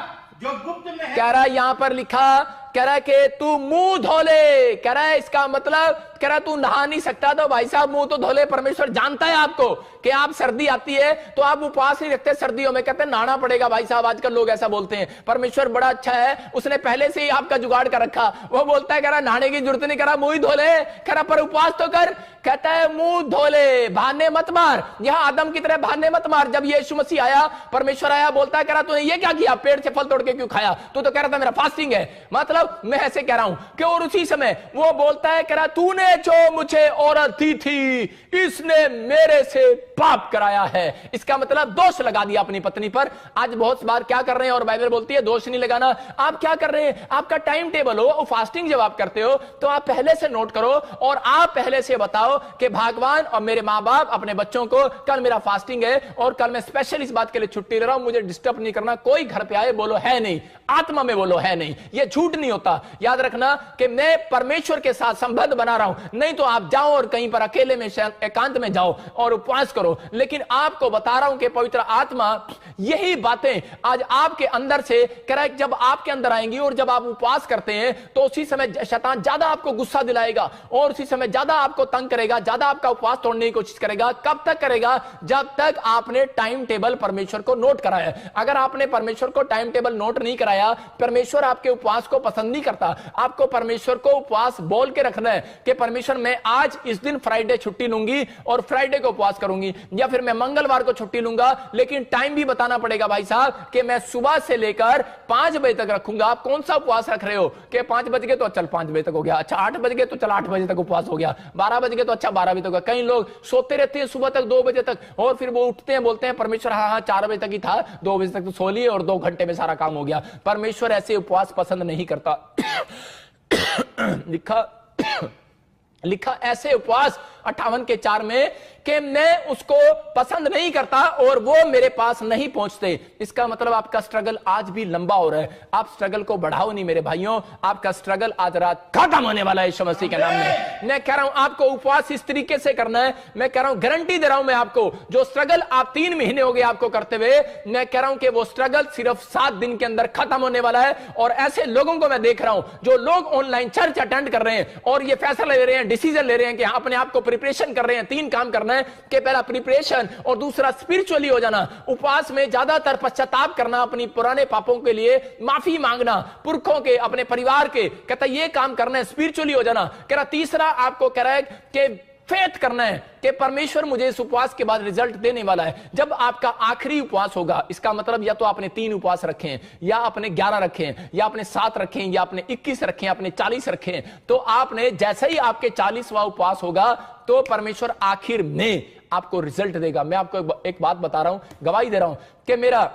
जो गुप्त में है, कह रहा है यहां पर लिखा, कह रहा है कि तू मुंह धो ले। कह रहा है इसका मतलब, कह रहा है तू नहा नहीं सकता तो भाई साहब मुंह तो धो ले। परमेश्वर जानता है आपको कि आप सर्दी आती है तो आप उपवास नहीं रखते, सर्दियों में कहते हैं नहाना पड़ेगा। भाई साहब आजकल लोग ऐसा बोलते हैं। परमेश्वर बड़ा अच्छा है, उसने पहले से ही आपका जुगाड़ कर रखा। वो बोलता है कह रहा नहाने की जरूरत नहीं, कह रहा मुंह ही धो ले, कह रहा पर उपवास तो कर। कहता है मुंह धो ले, बहाने मत मार। यहां आदम की तरह बहाने मत मार। जब यीशु मसीह आया, परमेश्वर आया, बोलता है कह रहा तूने ये क्या किया, पेड़ से फल तोड़ के क्यों खाया, तू तो कह रहा था मेरा फास्टिंग है। मतलब मैं ऐसे कह रहा हूं कि और उसी समय वो बोलता है कह रहा तूने जो मुझे औरत दी थी इसने मेरे से पाप कराया है। इसका मतलब दोष लगा दिया अपनी पत्नी पर। आज बहुत बार क्या कर रहे हैं, और बाइबल बोलती है दोष नहीं लगाना। आप क्या कर रहे हैं, आपका टाइम टेबल हो, फास्टिंग जब आप करते हो तो आप पहले से नोट करो और आप पहले से बताओ कि भगवान और मेरे मां बाप अपने बच्चों को कल मेरा फास्टिंग है और कल मैं स्पेशल इस बात के लिए छुट्टी ले रहा हूं, मुझे डिस्टर्ब नहीं करना। कोई घर पे आए बोलो है नहीं, आत्मा में बोलो है नहीं, ये झूठ नहीं होता। याद रखना कि मैं परमेश्वर के साथ संबंध बना रहा हूं। नहीं तो आप जाओ और कहीं पर अकेले में एकांत में जाओ और उपवास करो। लेकिन आपको बता रहा हूं कि पवित्र आत्मा यही बातें आज आपके अंदर से कह रहा है, जब आपके अंदर आएंगी और जब आप उपवास करते हैं तो उसी समय शैतान ज्यादा आपको गुस्सा दिलाएगा और उसी समय ज्यादा आपको तंग करेगा, ज्यादा आपका उपवास तोड़ने की कोशिश करेगा। कब तक करेगा, जब तक आपने टाइम टेबल परमेश्वर को नोट कराया। अगर आपने परमेश्वर को टाइम टेबल नोट नहीं कराया, परमेश्वर आपके उपवास को पसंद नहीं करता। आपको परमेश्वर को उपवास बोल के रखना है कि परमेश्वर मैं आज इस दिन फ्राइडे छुट्टी लूंगी और फ्राइडे को उपवास करूंगी, या फिर मैं मंगलवार को छुट्टी लूंगा। लेकिन टाइम भी बताना पड़ेगा भाई साहब कि मैं सुबह से लेकर 5 बजे तक रखूंगा। आप कौन सा उपवास रख रहे हो कि 5 बज गए तो चल 5 बजे तक हो गया, अच्छा 8 बज गए तो चल 8 बजे तक उपवास हो गया, 12 बज गए तो अच्छा 12 बजे तक हो गया। कई लोग सोते रहते हैं सुबह तक 2 बजे तक और फिर वो उठते हैं बोलते हैं परमेश्वर हाँ 4 बजे तक ही था, 2 बजे तक तो सो लिए और 2 घंटे में सारा काम हो गया। परमेश्वर ऐसे उपवास पसंद नहीं करता। लिखा ऐसे उपवास 58:4 में कि मैं उसको पसंद नहीं करता और वो मेरे पास नहीं पहुंचते। इसका मतलब आपका स्ट्रगल आज भी लंबा हो रहा है। आप स्ट्रगल को बढ़ाओ नहीं मेरे भाइयों, आपका स्ट्रगल आज रात खत्म होने वाला है यीशु मसीह के नाम में। मैं कह रहा हूं आपको उपवास इस तरीके से करना है। मैं कह रहा हूं, गारंटी दे रहा हूं मैं आपको, जो स्ट्रगल आप 3 महीने हो गए आपको करते हुए, मैं कह रहा हूं कि वो स्ट्रगल सिर्फ 7 दिन के अंदर खत्म होने वाला है। और ऐसे लोगों को मैं देख रहा हूं जो लोग ऑनलाइन चर्च अटेंड कर रहे हैं और ये फैसला ले रहे हैं, डिसीजन ले रहे हैं कि अपने आप को प्रिपरेशन कर रहे हैं। 3 काम करना है कि पहला प्रिपरेशन और दूसरा स्पिरिचुअली हो जाना। उपवास में ज्यादातर पश्चाताप करना, अपनी पुराने पापों के लिए माफी मांगना, पुरखों के, अपने परिवार के, कहता ये काम करना है, स्पिरिचुअली हो जाना। कह रहा तीसरा आपको कह रहा है कि फेथ करना है कि परमेश्वर मुझे इस उपवास के बाद रिजल्ट देने वाला है। जब आपका आखिरी उपवास होगा, इसका मतलब या तो आपने 3 उपवास रखे हैं, या आपने 11 रखे हैं, या आपने 7 रखे हैं, या आपने 21 रखे हैं, आपने 40 रखे हैं, तो आपने जैसे ही आपके 40वां उपवास होगा तो परमेश्वर आखिर में आपको रिजल्ट देगा। मैं आपको एक बात बता रहा हूं, गवाही दे रहा हूं कि मेरा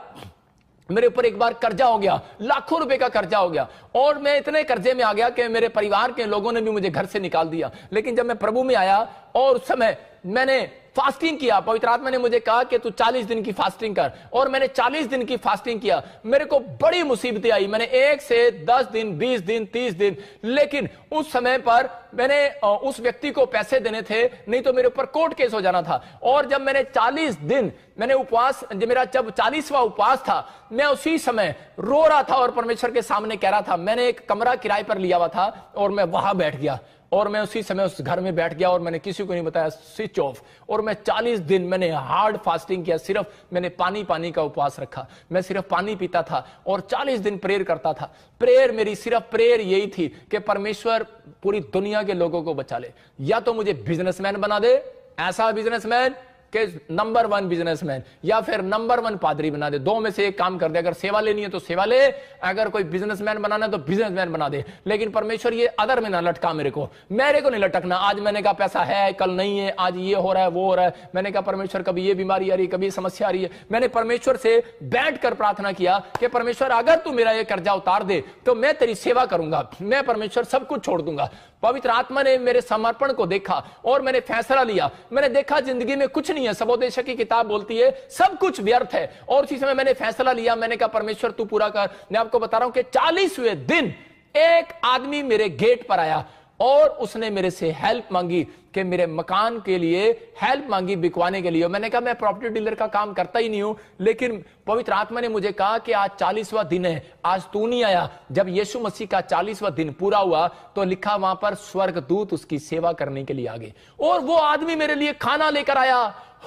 मेरे ऊपर एक बार कर्जा हो गया, लाखों रुपए का कर्जा हो गया, और मैं इतने कर्जे में आ गया कि मेरे परिवार के लोगों ने भी मुझे घर से निकाल दिया। लेकिन जब मैं प्रभु में आया और उस समय मैंने फास्टिंग किया, पवित्र आत्मा ने मुझे कहा कि तू 40 दिन की फास्टिंग कर, और मैंने 40 दिन की फास्टिंग किया। मेरे को बड़ी मुसीबतें आई, मैंने 1 से 10 दिन, 20 दिन, 30 दिन, लेकिन उस समय पर मैंने उस व्यक्ति को पैसे देने थे, नहीं तो मेरे ऊपर कोर्ट केस हो जाना था। और जब मैंने 40 दिन मैंने उपवास, मेरा जब 40वां उपवास था, मैं उसी समय रो रहा था और परमेश्वर के सामने कह रहा था। मैंने एक कमरा किराए पर लिया हुआ था और मैं वहां बैठ गया, और मैं उसी समय उस घर में बैठ गया और मैंने किसी को नहीं बताया, स्विच ऑफ। और मैं 40 दिन मैंने हार्ड फास्टिंग किया, सिर्फ मैंने पानी का उपवास रखा, मैं सिर्फ पानी पीता था और 40 दिन प्रेयर करता था। प्रेयर, मेरी सिर्फ प्रेयर यही थी कि परमेश्वर पूरी दुनिया के लोगों को बचा ले, या तो मुझे बिजनेसमैन बना दे, ऐसा बिजनेसमैन कि नंबर 1 बिजनेसमैन, या फिर नंबर 1 पादरी बना दे। 2 में से एक काम कर दे। अगर सेवा लेनी है तो सेवा ले, अगर कोई बिजनेसमैन बनाना है तो बिजनेसमैन बना दे। लेकिन परमेश्वर ये अदर में ना लटका मेरे को नहीं लटकना। आज मैंने कहा पैसा है, कल नहीं है, आज ये हो रहा है, वो हो रहा है। मैंने कहा परमेश्वर कभी ये बीमारी आ रही है, कभी समस्या आ रही है। मैंने परमेश्वर से बैठ कर प्रार्थना किया कि परमेश्वर अगर तू मेरा ये कर्जा उतार दे तो मैं तेरी सेवा करूंगा, मैं परमेश्वर सब कुछ छोड़ दूंगा। पवित्र आत्मा ने मेरे समर्पण को देखा और मैंने फैसला लिया। मैंने देखा जिंदगी में कुछ नहीं है, सबोदेशक की किताब बोलती है सब कुछ व्यर्थ है। और उसी समय मैंने फैसला लिया, मैंने कहा परमेश्वर तू पूरा कर। मैं आपको बता रहा हूं कि 40वें दिन एक आदमी मेरे गेट पर आया और उसने मेरे से हेल्प मांगी कि मेरे मकान के लिए हेल्प मांगी, बिकवाने के लिए। मैंने कहा मैं प्रॉपर्टी डीलर का काम करता ही नहीं हूं, लेकिन पवित्र आत्मा ने मुझे कहा कि आज 40वां दिन है, आज तू नहीं आया। जब यीशु मसीह का 40वां दिन पूरा हुआ तो लिखा वहां पर स्वर्गदूत उसकी सेवा करने के लिए आ गए, और वो आदमी मेरे लिए खाना लेकर आया।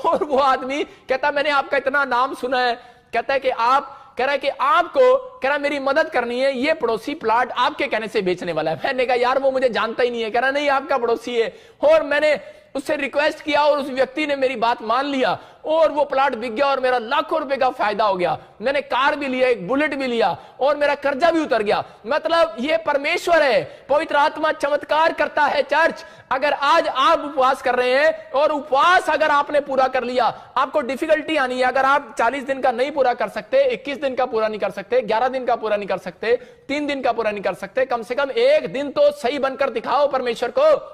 और वो आदमी कहता मैंने आपका इतना नाम सुना है, कहता है कि आप, कह रहा है कि आपको, कह रहा मेरी मदद करनी है, ये पड़ोसी प्लाट आपके कहने से बेचने वाला है। मैंने कहा यार वो मुझे जानता ही नहीं है। कह रहा नहीं आपका पड़ोसी है। और मैंने उससे रिक्वेस्ट किया और उस व्यक्ति ने मेरी बात मान लिया और वो प्लाट बिक गया और मेरा लाखों रुपए का फायदा हो गया। मैंने कार भी लिया, एक बुलेट भी लिया और मेरा कर्जा भी उतर गया। मतलब ये परमेश्वर है, पवित्र आत्मा चमत्कार करता है। चर्च, अगर आज आप उपवास कर रहे हैं और उपवास अगर आपने पूरा कर लिया, आपको डिफिकल्टी आनी है। अगर आप 40 दिन का नहीं पूरा कर सकते, 21 दिन का पूरा नहीं कर सकते, 11 दिन का पूरा नहीं कर सकते, 3 दिन का पूरा नहीं कर सकते, कम से कम एक दिन तो सही बनकर दिखाओ परमेश्वर को।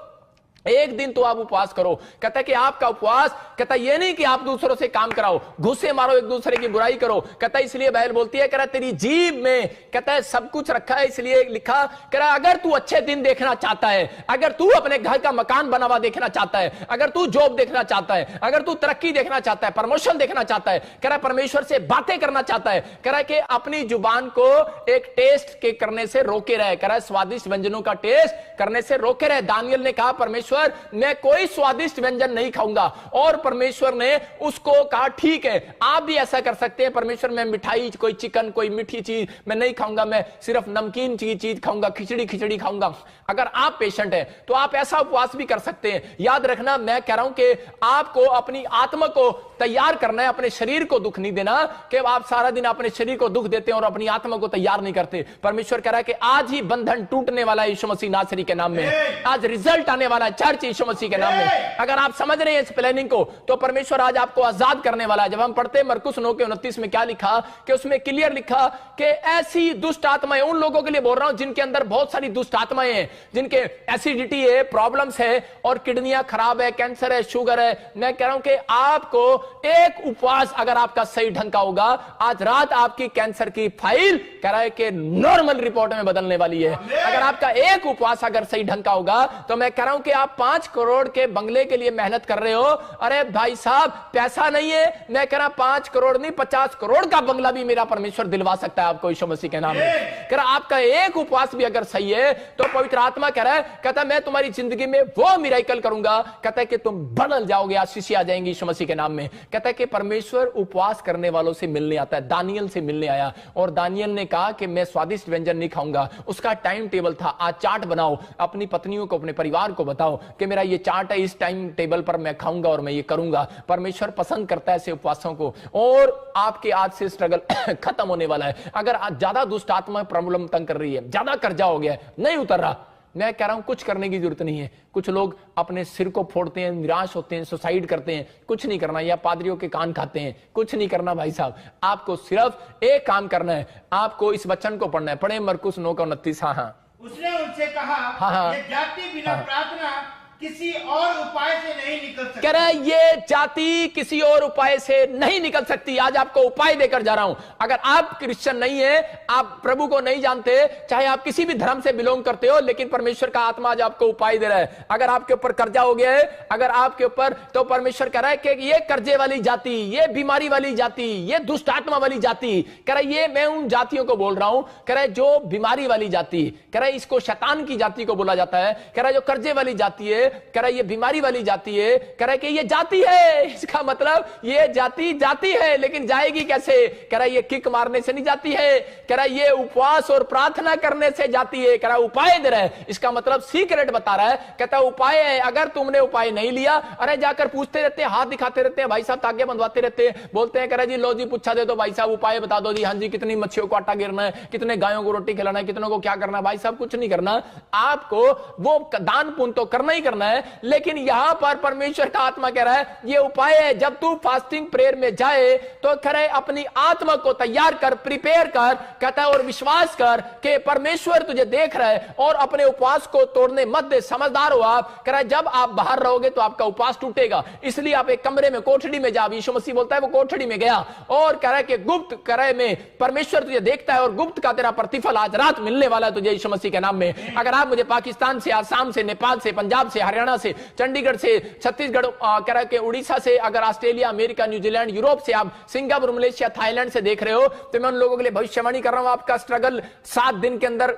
एक दिन तो आप उपवास करो। कहता है कि आपका उपवास, कहता है ये नहीं कि आप दूसरों से काम कराओ, घुसे मारो, एक दूसरे की बुराई करो। कहता है इसलिए बाइबल बोलती है, कह रहा तेरी जीभ में, कहता है सब कुछ रखा है, इसलिए लिखा, कह रहा अगर तू अच्छे दिन देखना चाहता है, अगर तू अपने घर का मकान बना हुआ देखना चाहता है, अगर तू जॉब देखना चाहता है, अगर तू तरक्की देखना चाहता है, प्रमोशन देखना चाहता है, कह रहा परमेश्वर से बातें करना चाहता है, कह रहा कि अपनी जुबान को एक टेस्ट के करने से रोके रहे, कह रहा स्वादिष्ट व्यंजनों का टेस्ट करने से रोके रहे। दानियल ने कहा परमेश्वर मैं कोई स्वादिष्ट व्यंजन नहीं खाऊंगा, और परमेश्वर ने उसको कहा ठीक है आप भी ऐसा कर सकते हैं। परमेश्वर मैं मिठाई, कोई चिकन, कोई मीठी चीज मैं नहीं खाऊंगा, मैं सिर्फ नमकीन चीज खाऊंगा, खिचड़ी खाऊंगा। अगर आप पेशेंट हैं तो आप ऐसा उपवास भी कर सकते हैं। याद रखना मैं कह रहा हूं कि आपको अपनी आत्मा को तैयार करना है, अपने शरीर को दुख नहीं देना कि आप सारा दिन अपने शरीर को दुख देते हैं और अपनी आत्मा को तैयार नहीं करते। परमेश्वर कह रहा है कि आज ही बंधन टूटने वाला है यीशु मसीह नासरी के नाम में, आज रिजल्ट आने वाला है चर्च यीशु मसीह के नाम में। अगर आप समझ रहे हैं इस प्लानिंग को तो परमेश्वर आज आपको आजाद करने वाला है। जब हम पढ़ते हैं मरकुस 9:29 में क्या लिखा कि उसमें क्लियर लिखा कि ऐसी दुष्ट आत्माएं, उन लोगों के लिए बोल रहा हूं जिनके अंदर बहुत सारी दुष्ट आत्माएं हैं, जिनके एसिडिटी है, प्रॉब्लम्स है और किडनियां खराब है, कैंसर है, शुगर है। मैं कह रहा हूं कि आपको एक उपवास अगर आपका सही ढंग का होगा, आज रात आपकी कैंसर की फाइल कह रहा है कि नॉर्मल रिपोर्ट में बदलने वाली है। अगर आपका एक उपवास अगर सही ढंग का होगा तो मैं कह रहा हूं कि आप 5 करोड़ के बंगले के लिए मेहनत कर रहे हो। अरे भाई साहब पैसा नहीं है, मैं कह रहा 5 करोड़ नहीं 50 करोड़ का बंगला भी मेरा परमेश्वर दिलवा सकता है आपको यीशु मसीह के नाम में। कह रहा आपका एक उपवास भी अगर सही है तो पवित्र आत्मा कह रहा है, कहता मैं तुम्हारी जिंदगी में वो मिरेकल करूंगा, कहता है कि तुम बदल जाओगे, आशीष आ जाएंगी यीशु मसीह के नाम में। कहता है कि परमेश्वर उपवास करने वालों से मिलने आता है। दानियल से मिलने आया और दानियल ने कहा कि मैं स्वादिष्ट व्यंजन नहीं खाऊंगा। उसका टाइम टेबल था, आज चार्ट बनाओ, अपनी पत्नियों को, अपने परिवार को बताओ कि मेरा ये चार्ट है, इस टाइम टेबल पर मैं खाऊंगा और मैं ये करूंगा। परमेश्वर पसंद करता है ऐसे उपवासों को। और आपके आज से स्ट्रगल खत्म होने वाला है। अगर आज ज्यादा दुष्ट आत्मा प्रॉब्लम तंग कर रही है, ज्यादा कर्जा हो गया है, नहीं उतर रहा, मैं कह रहा हूं कुछ करने की जरूरत नहीं है। कुछ लोग अपने सिर को फोड़ते हैं, निराश होते हैं, सुसाइड करते हैं, कुछ नहीं करना, या पादरियों के कान खाते हैं, कुछ नहीं करना भाई साहब। आपको सिर्फ एक काम करना है, आपको इस वचन को पढ़ना है। पढ़े मरकुस 9:29। हाँ, उसने उनसे कहा, ये जाति बिना प्रार्थना किसी और उपाय से नहीं निकल सकती। कह रहा है ये जाति किसी और उपाय से नहीं निकल सकती। आज आपको उपाय देकर जा रहा हूं। अगर आप क्रिश्चियन नहीं है, आप प्रभु को नहीं जानते, चाहे आप किसी भी धर्म से बिलोंग करते हो, लेकिन परमेश्वर का आत्मा आज आपको उपाय दे रहा है। अगर आपके ऊपर कर्जा हो गया है, अगर आपके ऊपर, तो परमेश्वर कह रहा है कि ये कर्जे वाली जाति, ये बीमारी वाली जाति, ये दुष्ट आत्मा वाली जाति, कह रहा है ये मैं उन जातियों को बोल रहा हूं। कह रहा है जो बीमारी वाली जाति, कह रहा है इसको शैतान की जाति को बोला जाता है। कह रहा है जो कर्जे वाली जाति है, कह रहा है ये बीमारी वाली जाति है, कह रहा है कि ये जाति है। इसका मतलब ये जाति है, लेकिन जाएगी कैसे? कह रहा है ये किक मारने से नहीं जाती है, कह रहा है ये उपवास और प्रार्थना करने से जाती है। कह रहा है उपाय दे रहा है, इसका मतलब सीक्रेट बता रहा है। कहता है उपाय है। अगर तुमने उपाय नहीं लिया, अरे जाकर पूछते रहते हैं, हाथ दिखाते रहते हैं, भाई साहब तागे बंधवाते रहते हैं, बोलते हैं कह रहा जी लो जी पूछा दे दो भाई साहब, उपाय बता दो जी। हाँ जी, कितनी मच्छियों को आटा गिरना है, कितने गायों को रोटी खिलाना है, कितनों को क्या करना है? भाई साहब कुछ नहीं करना, आपको वो दान पुण्य तो करना ही करना है, लेकिन यहां पर परमेश्वर का आत्मा कह रहा है ये उपाय है। जब तू फास्टिंग प्रेयर में जाए तो कह रहे अपनी आत्मा को तैयार कर, प्रिपेयर कर, कहता है और विश्वास कर कि परमेश्वर तुझे देख रहा है, और अपने उपवास को तोड़ने मत दे। समझदार हो आप। कह रहा है जब आप बाहर रहोगे तो आपका उपवास टूटेगा, इसलिए आप एक कमरे में, कोठड़ी में जा। यीशु मसीह बोलता है वो कोठड़ी में गया और कह रहा है कि गुप्त करे में परमेश्वर तुझे देखता है, और गुप्त का तेरा प्रतिफल आज रात मिलने वाला है तुझे यीशु मसीह के नाम में। अगर आप मुझे पाकिस्तान से, आसाम से, नेपाल से, पंजाब से, हरियाणा से, चंडीगढ़ से, छत्तीसगढ़, कह रहा है कि उड़ीसा से, अगर ऑस्ट्रेलिया, अमेरिका, न्यूजीलैंड, यूरोप से, आप सिंगापुर, मलेशिया, थाईलैंड से देख रहे हो, तो मैं उन लोगों के लिए भविष्यवाणी कर रहा हूं, आपका स्ट्रगल 7 दिन के अंदर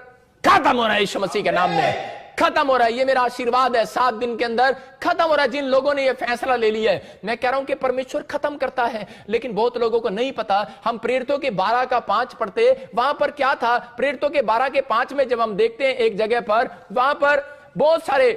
खत्म हो रहा है यीशु मसीह के नाम में। खत्म हो रहा है, ये मेरा आशीर्वाद है। 7 दिन के अंदर खत्म हो रहा है। जिन लोगों ने ये फैसला ले लिया है, मैं कह रहा हूं कि परमेश्वर खत्म करता है, लेकिन बहुत लोगों को नहीं पता। हम प्रेरितों के 12:5 पढ़ते, वहां पर क्या था? प्रेरितों के 12:5 में जब हम देखते हैं एक जगह पर, वहां पर बहुत सारे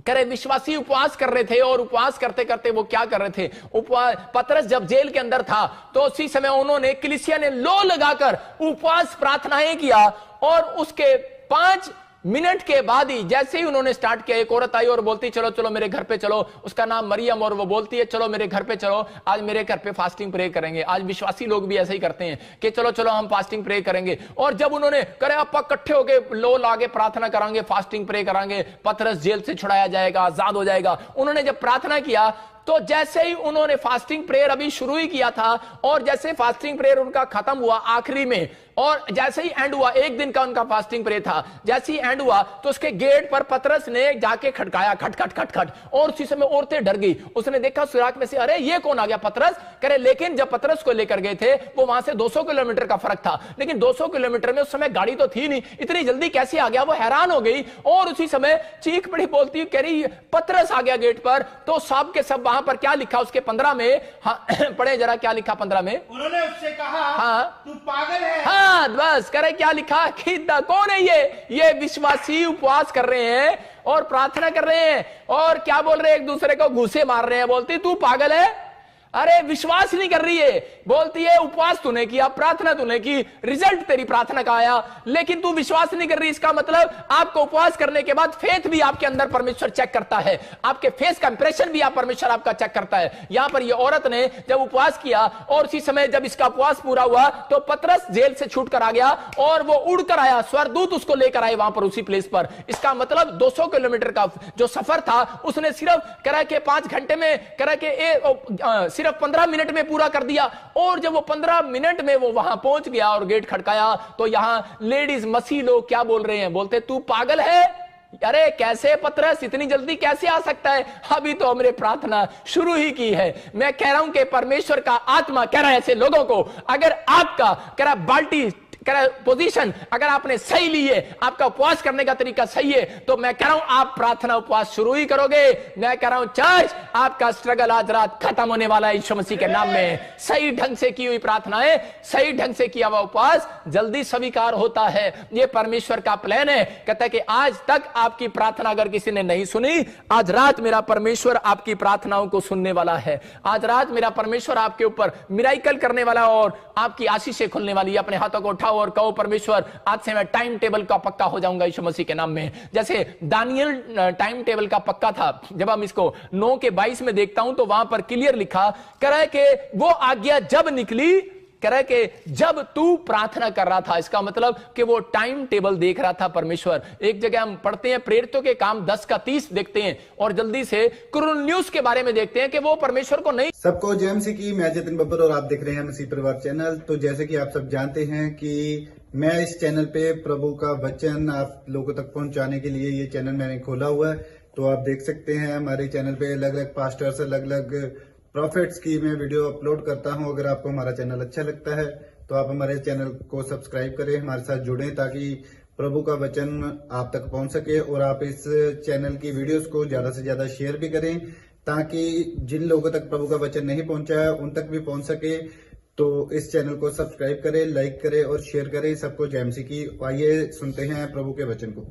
करे विश्वासी उपवास कर रहे थे, और उपवास करते करते वो क्या कर रहे थे? उपवास। पतरस जब जेल के अंदर था तो उसी समय उन्होंने, कलीसिया ने लो लगाकर उपवास प्रार्थनाएं किया, और उसके 5 मिनट के बाद ही जैसे ही उन्होंने स्टार्ट किया, एक औरत आई और बोलती चलो चलो मेरे घर पे चलो। उसका नाम मरियम, और वो बोलती है चलो मेरे घर पे चलो, आज मेरे घर पे फास्टिंग प्रे करेंगे। आज विश्वासी लोग भी ऐसे ही करते हैं कि चलो चलो हम फास्टिंग प्रे करेंगे। और जब उन्होंने करे आप इकट्ठे होके लो लागे प्रार्थना करांगे, फास्टिंग प्रे करांगे, पतरस जेल से छुड़ाया जाएगा, आजाद हो जाएगा। उन्होंने जब प्रार्थना किया तो जैसे ही उन्होंने फास्टिंग प्रेयर अभी शुरू ही किया था, और जैसे फास्टिंग प्रेयर उनका खत्म हुआ आखिरी में, और जैसे ही एंड हुआ, 1 दिन का उनका फास्टिंग प्रेयर था, जैसे ही एंड हुआ तो उसके गेट पर पतरस ने जाके खटकाया, खट खट खट खट, और उसी समय औरतें डर गई। उसने देखा सुराख में से, अरे ये कौन आ गया? पतरस। करे लेकिन जब पतरस को लेकर गए थे, वो वहां से 200 किलोमीटर का फर्क था, लेकिन 200 किलोमीटर में उस समय गाड़ी तो थी नहीं, इतनी जल्दी कैसे आ गया? वो हैरान हो गई, और उसी समय चीख पड़ी, बोलती कह रही पतरस आ गया गेट पर। तो सब के सब वहां पर क्या लिखा उसके 15 में, हाँ पढ़े जरा क्या लिखा 15 में? उन्होंने उससे कहा, हाँ तू पागल है। हाँ बस करे क्या लिखा कि कौन है ये विश्वासी उपवास कर रहे हैं और प्रार्थना कर रहे हैं, और क्या बोल रहे हैं? एक दूसरे को घूसे मार रहे हैं। बोलती तू पागल है, अरे विश्वास नहीं कर रही है। बोलती है उपवास तूने किया, प्रार्थना तूने की, रिजल्ट तेरी प्रार्थना का आया, लेकिन तू विश्वास नहीं कर रही। इसका मतलब आपको उपवास करने के बाद फेथ भी आपके अंदर परमेश्वर चेक करता है, आपके फेस का इंप्रेशन भी आप परमेश्वर आपका चेक करता है। यहां पर ये औरत ने जब उपवास किया, और उसी समय जब इसका उपवास पूरा हुआ तो पतरस जेल से छूट कर आ गया, और वो उड़कर आया, स्वर्गदूत उसको लेकर आए वहां पर उसी प्लेस पर। इसका मतलब 200 किलोमीटर का जो सफर था उसने सिर्फ करा के 5 घंटे में, करा के सिर्फ 15 मिनट में पूरा कर दिया। और जब वो 15 मिनट में वो वहां पहुंच गया और गेट खटकाया, तो यहां लेडीज मसीह लोग क्या बोल रहे हैं? बोलते तू पागल है, अरे कैसे पतरस इतनी जल्दी कैसे आ सकता है? अभी तो हमने प्रार्थना शुरू ही की है। मैं कह रहा हूं कि परमेश्वर का आत्मा कह रहा है ऐसे लोगों को, अगर आपका कह रहा बाल्टी पोजीशन अगर आपने सही ली है, आपका उपवास करने का तरीका सही है, तो मैं कह रहा हूं आप प्रार्थना उपवास शुरू ही करोगे। मैं कह रहा हूं चर्च, आपका स्ट्रगल आज रात खत्म होने वाला है यीशु मसीह के नाम में। सही ढंग से की हुई प्रार्थनाएं, सही ढंग से किया हुआ उपवास जल्दी स्वीकार होता है। यह परमेश्वर का प्लान है। कहता है कि आज तक आपकी प्रार्थना अगर किसी ने नहीं सुनी, आज रात मेरा परमेश्वर आपकी प्रार्थनाओं को सुनने वाला है। आज रात मेरा परमेश्वर आपके ऊपर मिराइकल करने वाला और आपकी आशीषें खुलने वाली है। अपने हाथों को उठाओ जाओ और कहो परमेश्वर आज से मैं टाइम टेबल का पक्का हो जाऊंगा यीशु मसीह के नाम में। जैसे दानियल टाइम टेबल का पक्का था। जब हम इसको 9:22 में देखता हूं तो वहां पर क्लियर लिखा कह रहा है कि वो आज्ञा जब निकली, कह रहा है कि जब तू प्रार्थना कर रहा था। इसका मतलब कि वो टाइम टेबल देख रहा था परमेश्वर। एक जगह हम पढ़ते हैं प्रेरितों के काम 10:30 देखते हैं और जल्दी से कुरनेलियुस के बारे में देखते हैं कि वो परमेश्वर को नहीं। सबको जय मसीह की, मैं जतिन बब्बर और आप देख रहे हैं मसीह परिवार चैनल। तो जैसे कि आप सब जानते हैं कि मैं इस चैनल पे प्रभु का वचन आप लोगों तक पहुंचाने के लिए ये चैनल मैंने खोला हुआ है। तो आप देख सकते हैं हमारे चैनल पे अलग अलग पास्टर्स, अलग अलग प्रॉफिट्स की मैं वीडियो अपलोड करता हूं। अगर आपको हमारा चैनल अच्छा लगता है तो आप हमारे चैनल को सब्सक्राइब करें, हमारे साथ जुड़ें ताकि प्रभु का वचन आप तक पहुंच सके। और आप इस चैनल की वीडियोस को ज्यादा से ज्यादा शेयर भी करें ताकि जिन लोगों तक प्रभु का वचन नहीं पहुंचा है उन तक भी पहुंच सके। तो इस चैनल को सब्सक्राइब करें, लाइक करें और शेयर करें। सबको जय मसीह की। आइए सुनते हैं प्रभु के वचन को।